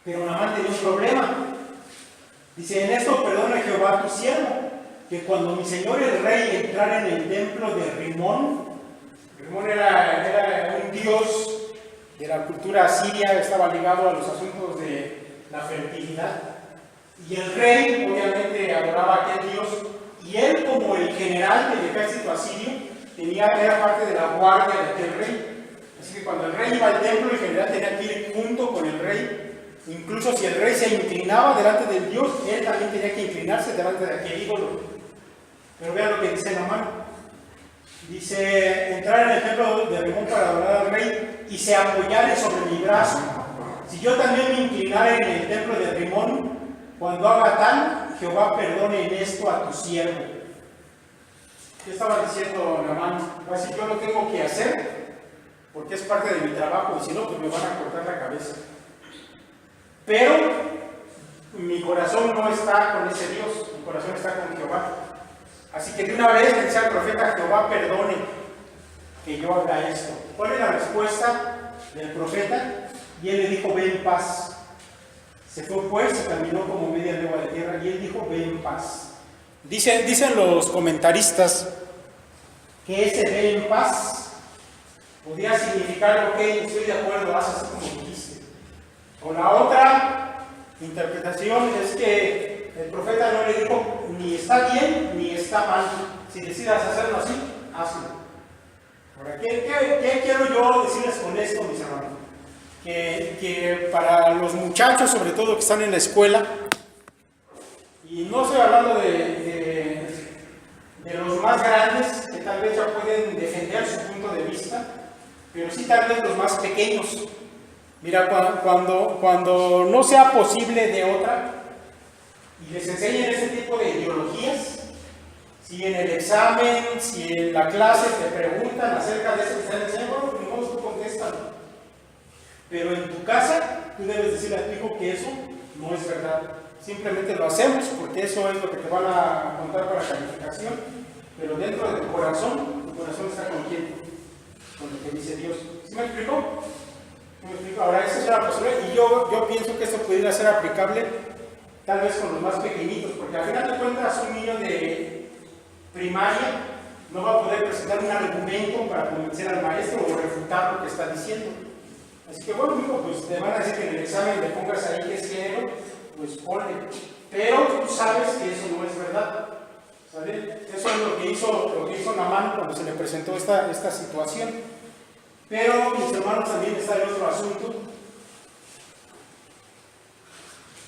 Pero Naamán tenía un problema. Dice: en esto perdona Jehová tu siervo, que cuando mi señor el rey entrara en el templo de Rimón era un dios de la cultura asiria, estaba ligado a los asuntos de la fertilidad, y el rey obviamente adoraba a aquel dios, y él, como el general del ejército asirio, era parte de la guardia de aquel rey. Así que cuando el rey iba al templo, el general tenía que ir junto con el rey. Incluso si el rey se inclinaba delante del dios, él también tenía que inclinarse delante de aquel ídolo. Pero vean lo que dice Naamán. Dice: entrar en el templo de Rimón para adorar al rey y se apoyare sobre mi brazo. Si yo también me inclinare en el templo de Rimón, cuando haga tal, Jehová perdone en esto a tu siervo. ¿Qué estaba diciendo Naamán? Así yo lo tengo que hacer porque es parte de mi trabajo, y si no, pues me van a cortar la cabeza. Pero mi corazón no está con ese Dios, mi corazón está con Jehová. Así que de una vez le decía al profeta: Jehová perdone que yo haga esto. ¿Cuál es la respuesta del profeta? Y él le dijo: ve en paz. Se fue pues y caminó como media legua de tierra, y él dijo: ve en paz. Dicen los comentaristas que ese ve en paz podría significar: ok, estoy de acuerdo, haz así como dijiste. O la otra interpretación es que el profeta no le dijo ni está bien ni está mal. Si decidas hacerlo así, hazlo. Ahora, ¿qué quiero yo decirles con esto, mis hermanos? Que para los muchachos, sobre todo que están en la escuela, y no estoy hablando de los más grandes, que tal vez ya pueden defender su punto de vista, pero sí tal vez los más pequeños. Mira, cuando no sea posible de otra, y les enseñen ese tipo de ideologías, si en el examen, si en la clase te preguntan acerca de eso que están enseñando, bueno, pues tú contéstalo. Pero en tu casa, tú debes decirle a tu hijo que eso no es verdad. Simplemente lo hacemos porque eso es lo que te van a contar para la calificación. Pero dentro de tu corazón está con quién, con lo que dice Dios. ¿Sí me explico? Ahora, esa es una posibilidad, y yo pienso que esto pudiera ser aplicable tal vez con los más pequeñitos, porque al final de cuentas un niño de primaria no va a poder presentar un argumento para convencer al maestro o refutar lo que está diciendo. Así que bueno, hijo, pues te van a decir que en el examen le pongas ahí que es género, pues ponle. Pero tú sabes que eso no es verdad. ¿Sabes? Eso es lo que hizo Naamán cuando se le presentó esta situación. Pero, mis hermanos, también está el otro asunto.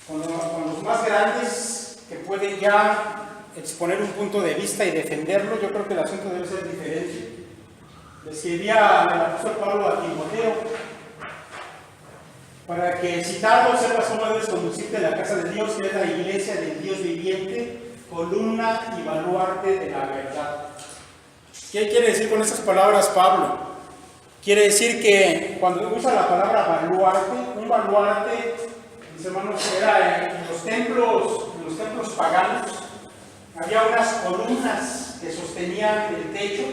con los más grandes que pueden ya exponer un punto de vista y defenderlo, yo creo que el asunto debe ser diferente. Le escribía el apóstol Pablo a Timoteo para que, citando, sepas cómo debes conducirte a la casa de Dios, que es la iglesia del Dios viviente, columna y baluarte de la verdad. ¿Qué quiere decir con esas palabras Pablo? Quiere decir que cuando usa la palabra baluarte, un baluarte, mis hermanos, era en los templos paganos, había unas columnas que sostenían el techo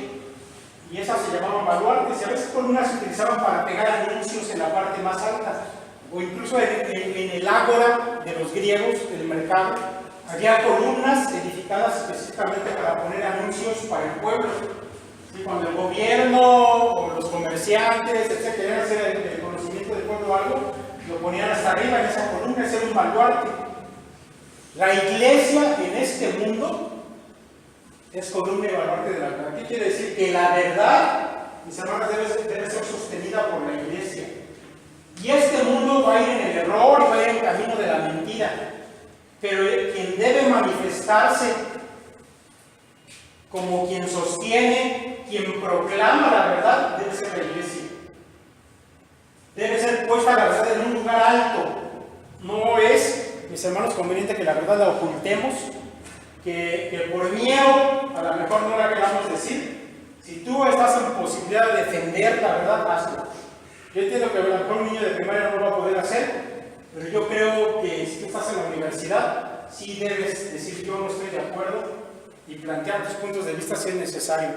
y esas se llamaban baluartes, y a veces columnas se utilizaban para pegar anuncios en la parte más alta, o incluso en el ágora de los griegos, del mercado, había columnas edificadas específicamente para poner anuncios para el pueblo. ¿Sí? Cuando el gobierno o los comerciantes, etc., querían hacer el conocimiento del pueblo o algo, lo ponían hasta arriba en esa columna, ese era un baluarte. La iglesia en este mundo es columna y baluarte de la verdad. ¿Qué quiere decir? Que la verdad, mis hermanos, debe ser sostenida por la iglesia. Y este mundo va a ir en el error y va a ir en el camino de la mentira. Pero quien debe manifestarse como quien sostiene, quien proclama la verdad, debe ser la iglesia. Debe ser puesta la verdad en un lugar alto. No es, mis hermanos, conveniente que la verdad la ocultemos, que por miedo a lo mejor no la queramos decir. Si tú estás en posibilidad de defender la verdad, hazlo. Yo entiendo que a lo mejor un niño de primaria no lo va a poder hacer, pero yo creo que si tú estás en la universidad, sí debes decir yo no estoy de acuerdo y plantear tus puntos de vista si es necesario.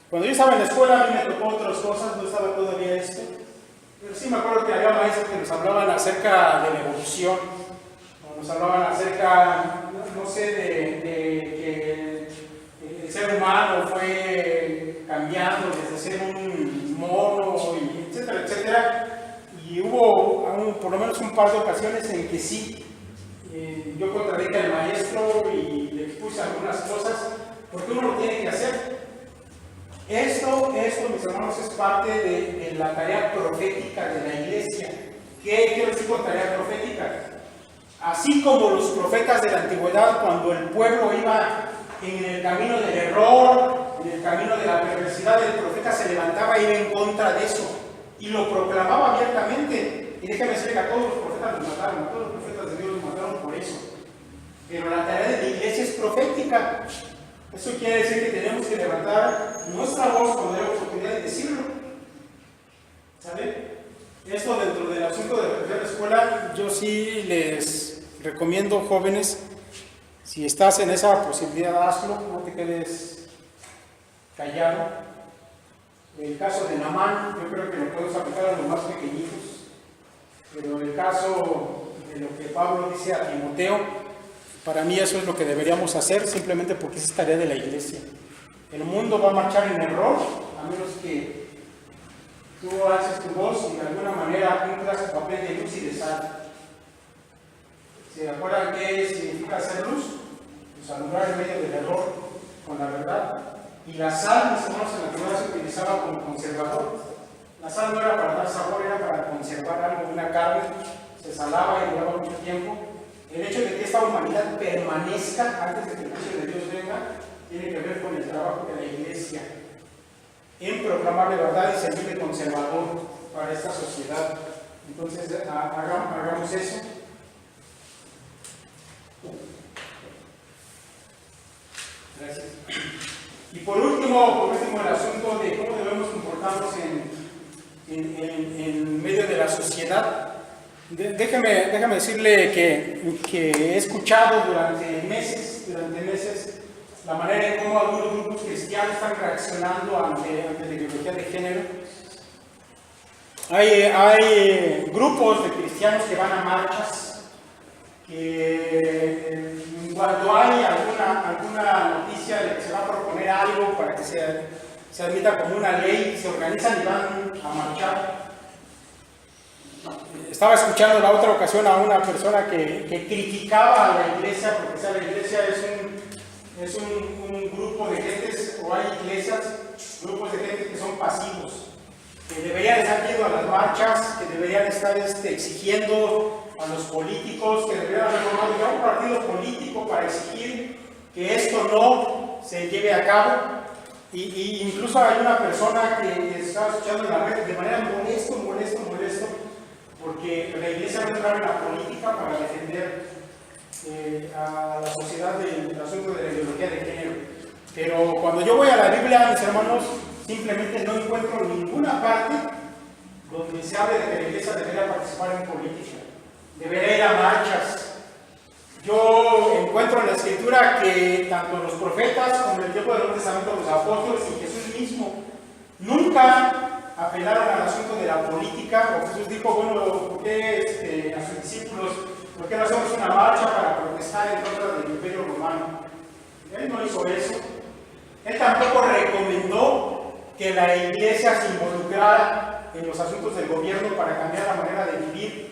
Cuando yo estaba en la escuela, a mí me tocó otras cosas, no estaba todavía esto, pero sí me acuerdo que había maestros que nos hablaban acerca de la evolución, o nos hablaban acerca, no sé, de que el ser humano fue cambiando desde ser un mono, y etcétera, etcétera. Y hubo por lo menos un par de ocasiones en que sí, yo contradije al maestro y le expuse algunas cosas, porque uno lo tiene que hacer. Esto, mis hermanos, es parte de la tarea profética de la iglesia. ¿Qué quiero decir con tarea profética? Así como los profetas de la antigüedad, cuando el pueblo iba en el camino del error, en el camino de la perversidad, el profeta se levantaba e iba en contra de eso y lo proclamaba abiertamente. Y déjame decir que a todos los profetas los mataron, a todos los profetas de Dios los mataron por eso. Pero la tarea de la iglesia es profética. Eso quiere decir que tenemos que levantar nuestra voz cuando hay oportunidad de decirlo. ¿Sabe? Esto dentro del asunto de la escuela, yo sí les recomiendo, jóvenes, si estás en esa posibilidad, hazlo, no te quedes callado. El caso de Naamán, yo creo que lo podemos aplicar a los más pequeñitos, pero el caso de lo que Pablo dice a Timoteo, para mí eso es lo que deberíamos hacer, simplemente porque es tarea de la iglesia. El mundo va a marchar en error, a menos que tú alces tu voz y de alguna manera cumplas tu papel de luz y de sal. ¿Se acuerdan qué significa ser luz? Pues alumbrar en medio del error con la verdad. Y la sal, mis hermanos, en la antigüedad se utilizaba como conservador. La sal no era para dar sabor, era para conservar algo, una carne, se salaba y duraba mucho tiempo. El hecho de que esta humanidad permanezca antes de que el juicio de Dios venga, tiene que ver con el trabajo de la iglesia en proclamar la verdad y servir de conservador para esta sociedad. Entonces, hagamos eso. Gracias. Y por último, el asunto de cómo debemos comportarnos en medio de la sociedad. Déjame decirle que he escuchado durante meses la manera en cómo algunos grupos cristianos están reaccionando ante la ideología de género. Hay grupos de cristianos que van a marchas, que cuando hay alguna noticia de que se va a proponer algo para que se admita como una ley, se organizan y van a marchar. Estaba escuchando la otra ocasión a una persona que criticaba a la iglesia, porque la iglesia es un grupo de gentes, o hay iglesias, grupos de gente que son pasivos, que deberían estar yendo a las marchas, que deberían estar exigiendo a los políticos que deberían haber formado ya un partido político para exigir que esto no se lleve a cabo. Y incluso hay una persona que estaba escuchando en la red de manera molesto, porque la iglesia no entraba en la política para defender a la sociedad del asunto de la ideología de género. Pero cuando yo voy a la Biblia, mis hermanos, simplemente no encuentro ninguna parte donde se hable de que la iglesia debería participar en política, debería ir a marchas. Yo encuentro en la escritura que tanto los profetas como el tiempo del Nuevo Testamento, los apóstoles y Jesús mismo nunca apelaron al asunto de la política. O Jesús dijo, bueno, ¿por qué a sus discípulos, por qué no hacemos una marcha para protestar en contra del Imperio Romano? Él no hizo eso. Él tampoco recomendó que la iglesia se involucrara en los asuntos del gobierno para cambiar la manera de vivir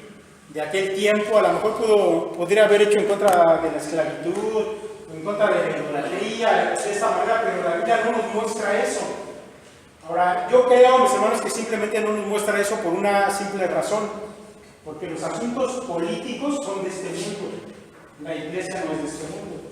de aquel tiempo. A lo mejor podría haber hecho en contra de la esclavitud, en contra de la idolatría, de esta manera, pero la Biblia no nos muestra eso. Ahora, yo creo, mis hermanos, que simplemente no nos muestra eso por una simple razón, porque los asuntos políticos son de este mundo, la iglesia no es de este mundo.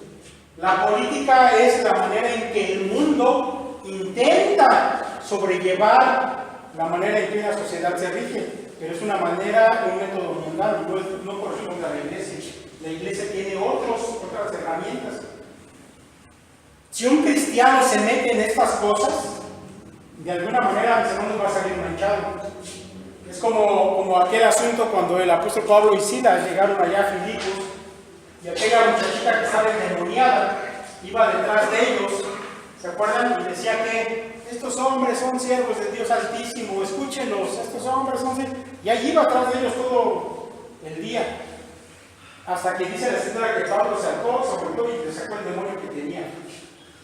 La política es la manera en que el mundo intenta sobrellevar la manera en que una sociedad se rige, pero es una manera, un método mundano, no corresponde a la iglesia. La iglesia tiene otras herramientas. Si un cristiano se mete en estas cosas, de alguna manera, mis hermanos, va a salir manchado. Es como aquel asunto cuando el apóstol Pablo y Silas llegaron allá a Filipos, y aquella muchachita que estaba endemoniada iba detrás de ellos, ¿se acuerdan? Y decía que estos hombres son siervos del Dios Altísimo, escúchenlos, estos hombres son siervos. Y allí iba atrás de ellos todo el día, hasta que dice la escritura que Pablo se volvió y le sacó el demonio que tenía.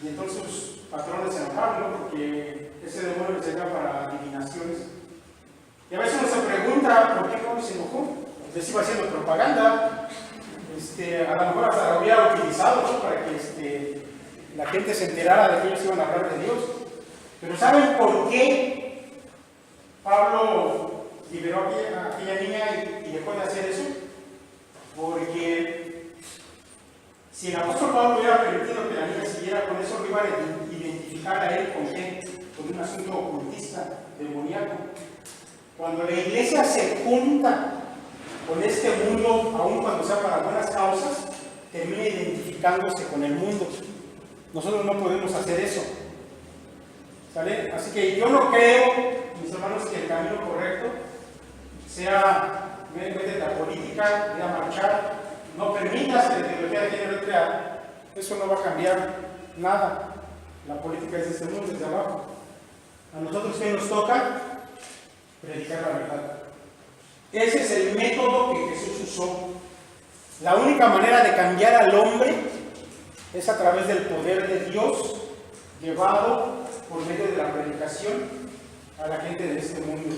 Y entonces sus patrones se enojaron, ¿no? Porque ese demonio les servía para adivinaciones. Y a veces uno se pregunta por qué Pablo se enojó. Les iba haciendo propaganda. A lo mejor hasta lo había utilizado, ¿no? Para que la gente se enterara de que ellos iban a hablar de Dios. Pero ¿saben por qué Pablo liberó a aquella niña y dejó de hacer eso? Porque si el apóstol Pablo hubiera permitido que la niña siguiera con eso, lo iba a identificar a él con qué, con un asunto ocultista, demoníaco. Cuando la iglesia se junta con este mundo, aun cuando sea para buenas causas, termina identificándose con el mundo. Nosotros no podemos hacer eso, ¿sale? Así que yo no creo, mis hermanos, que el camino correcto sea métete a la política, ir a marchar, no permitas que la ideología de género entre a... Eso no va a cambiar nada. La política es de este mundo, desde abajo. A nosotros, ¿qué nos toca? Predicar la verdad. Ese es el método que Jesús usó. La única manera de cambiar al hombre es a través del poder de Dios llevado por medio de la predicación a la gente de este mundo.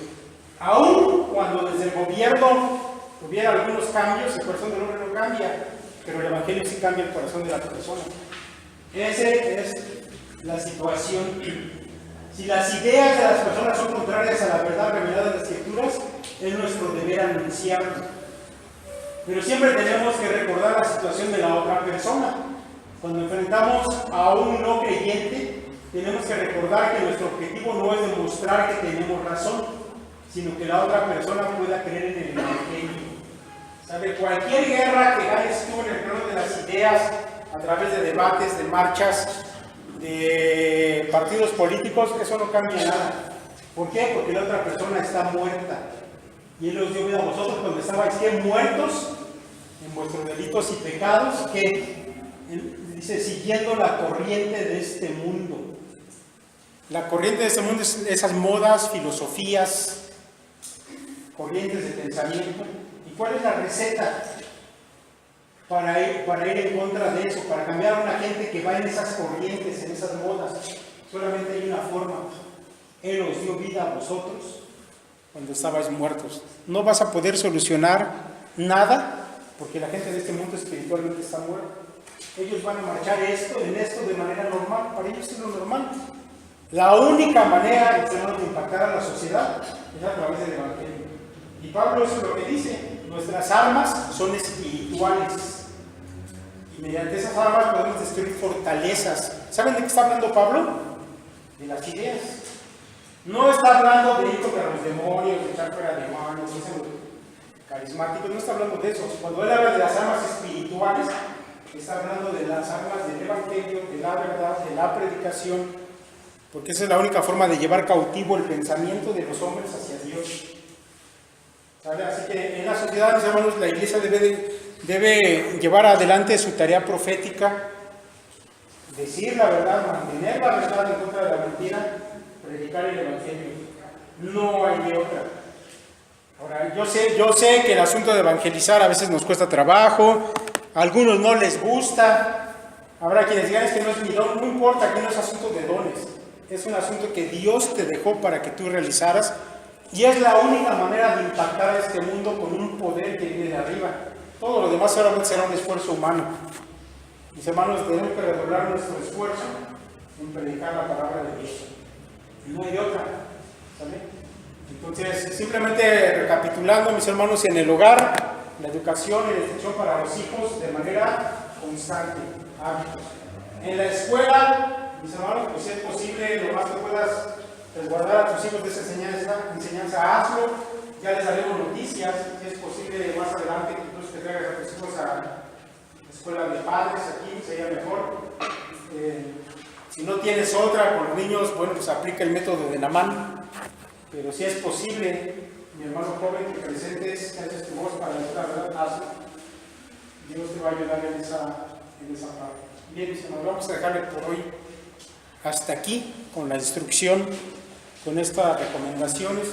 Aún cuando desde el gobierno hubiera algunos cambios, el corazón del hombre no cambia, pero el evangelio sí cambia el corazón de la persona. Esa es la situación. Si las ideas de las personas son contrarias a la verdad revelada en las Escrituras, es nuestro deber anunciarlo. Pero siempre tenemos que recordar la situación de la otra persona. Cuando enfrentamos a un no creyente, tenemos que recordar que nuestro objetivo no es demostrar que tenemos razón, sino que la otra persona pueda creer en el evangelio. ¿Sabe? Cualquier guerra que ganes tú en el plano de las ideas, a través de debates, de marchas, de partidos políticos, eso no cambia nada. ¿Por qué? Porque la otra persona está muerta. Y Él os dio vida a vosotros cuando estabais muertos en vuestros delitos y pecados, que dice, siguiendo la corriente de este mundo. La corriente de este mundo es esas modas, filosofías, corrientes de pensamiento. ¿Y cuál es la receta para ir en contra de eso? Para cambiar a una gente que va en esas corrientes, en esas modas. Solamente hay una forma. Él os dio vida a vosotros cuando estabais muertos. No vas a poder solucionar nada porque la gente de este mundo espiritualmente está muerta. Ellos van a marchar en esto de manera normal. Para ellos es lo normal. La única manera de impactar a la sociedad es a través del evangelio. Y Pablo eso es lo que dice. Nuestras armas son espirituales. Y mediante esas armas podemos destruir fortalezas. ¿Saben de qué está hablando Pablo? De las ideas. No está hablando de ir contra los demonios, de echar fuera demonios, carismáticos, no está hablando de eso. Cuando él habla de las armas espirituales, está hablando de las armas del evangelio, de la verdad, de la predicación, porque esa es la única forma de llevar cautivo el pensamiento de los hombres hacia Dios. ¿Sabe? Así que en la sociedad, mis hermanos, la iglesia debe llevar adelante su tarea profética, decir la verdad, mantener la verdad en contra de la mentira, predicar el evangelio. No hay de otra. Ahora, yo sé que el asunto de evangelizar a veces nos cuesta trabajo, a algunos no les gusta, habrá quienes digan es que no es mi don, no importa, aquí no es asunto de dones, es un asunto que Dios te dejó para que tú realizaras y es la única manera de impactar a este mundo con un poder que viene de arriba. Todo lo demás solamente será un esfuerzo humano. Mis hermanos, tenemos que redoblar nuestro esfuerzo en predicar la palabra de Dios. No hay de otra, ¿sale? Entonces, simplemente recapitulando, mis hermanos, en el hogar, la educación y la instrucción para los hijos de manera constante, hábitos. En la escuela, mis hermanos, pues si es posible, lo más que puedas resguardar a tus hijos de esa enseñanza, hazlo. Ya les daremos noticias, si es posible más adelante, que incluso te traigas a tus hijos a la escuela de padres aquí, sería mejor. Si no tienes otra con los niños, bueno, pues aplica el método de Namán. Pero si es posible, mi hermano joven, que presentes, que haces tu voz para decir la verdad, hazlo. Dios te va a ayudar en esa parte. Bien, mis hermanos, vamos a dejarle por hoy hasta aquí con la instrucción, con estas recomendaciones.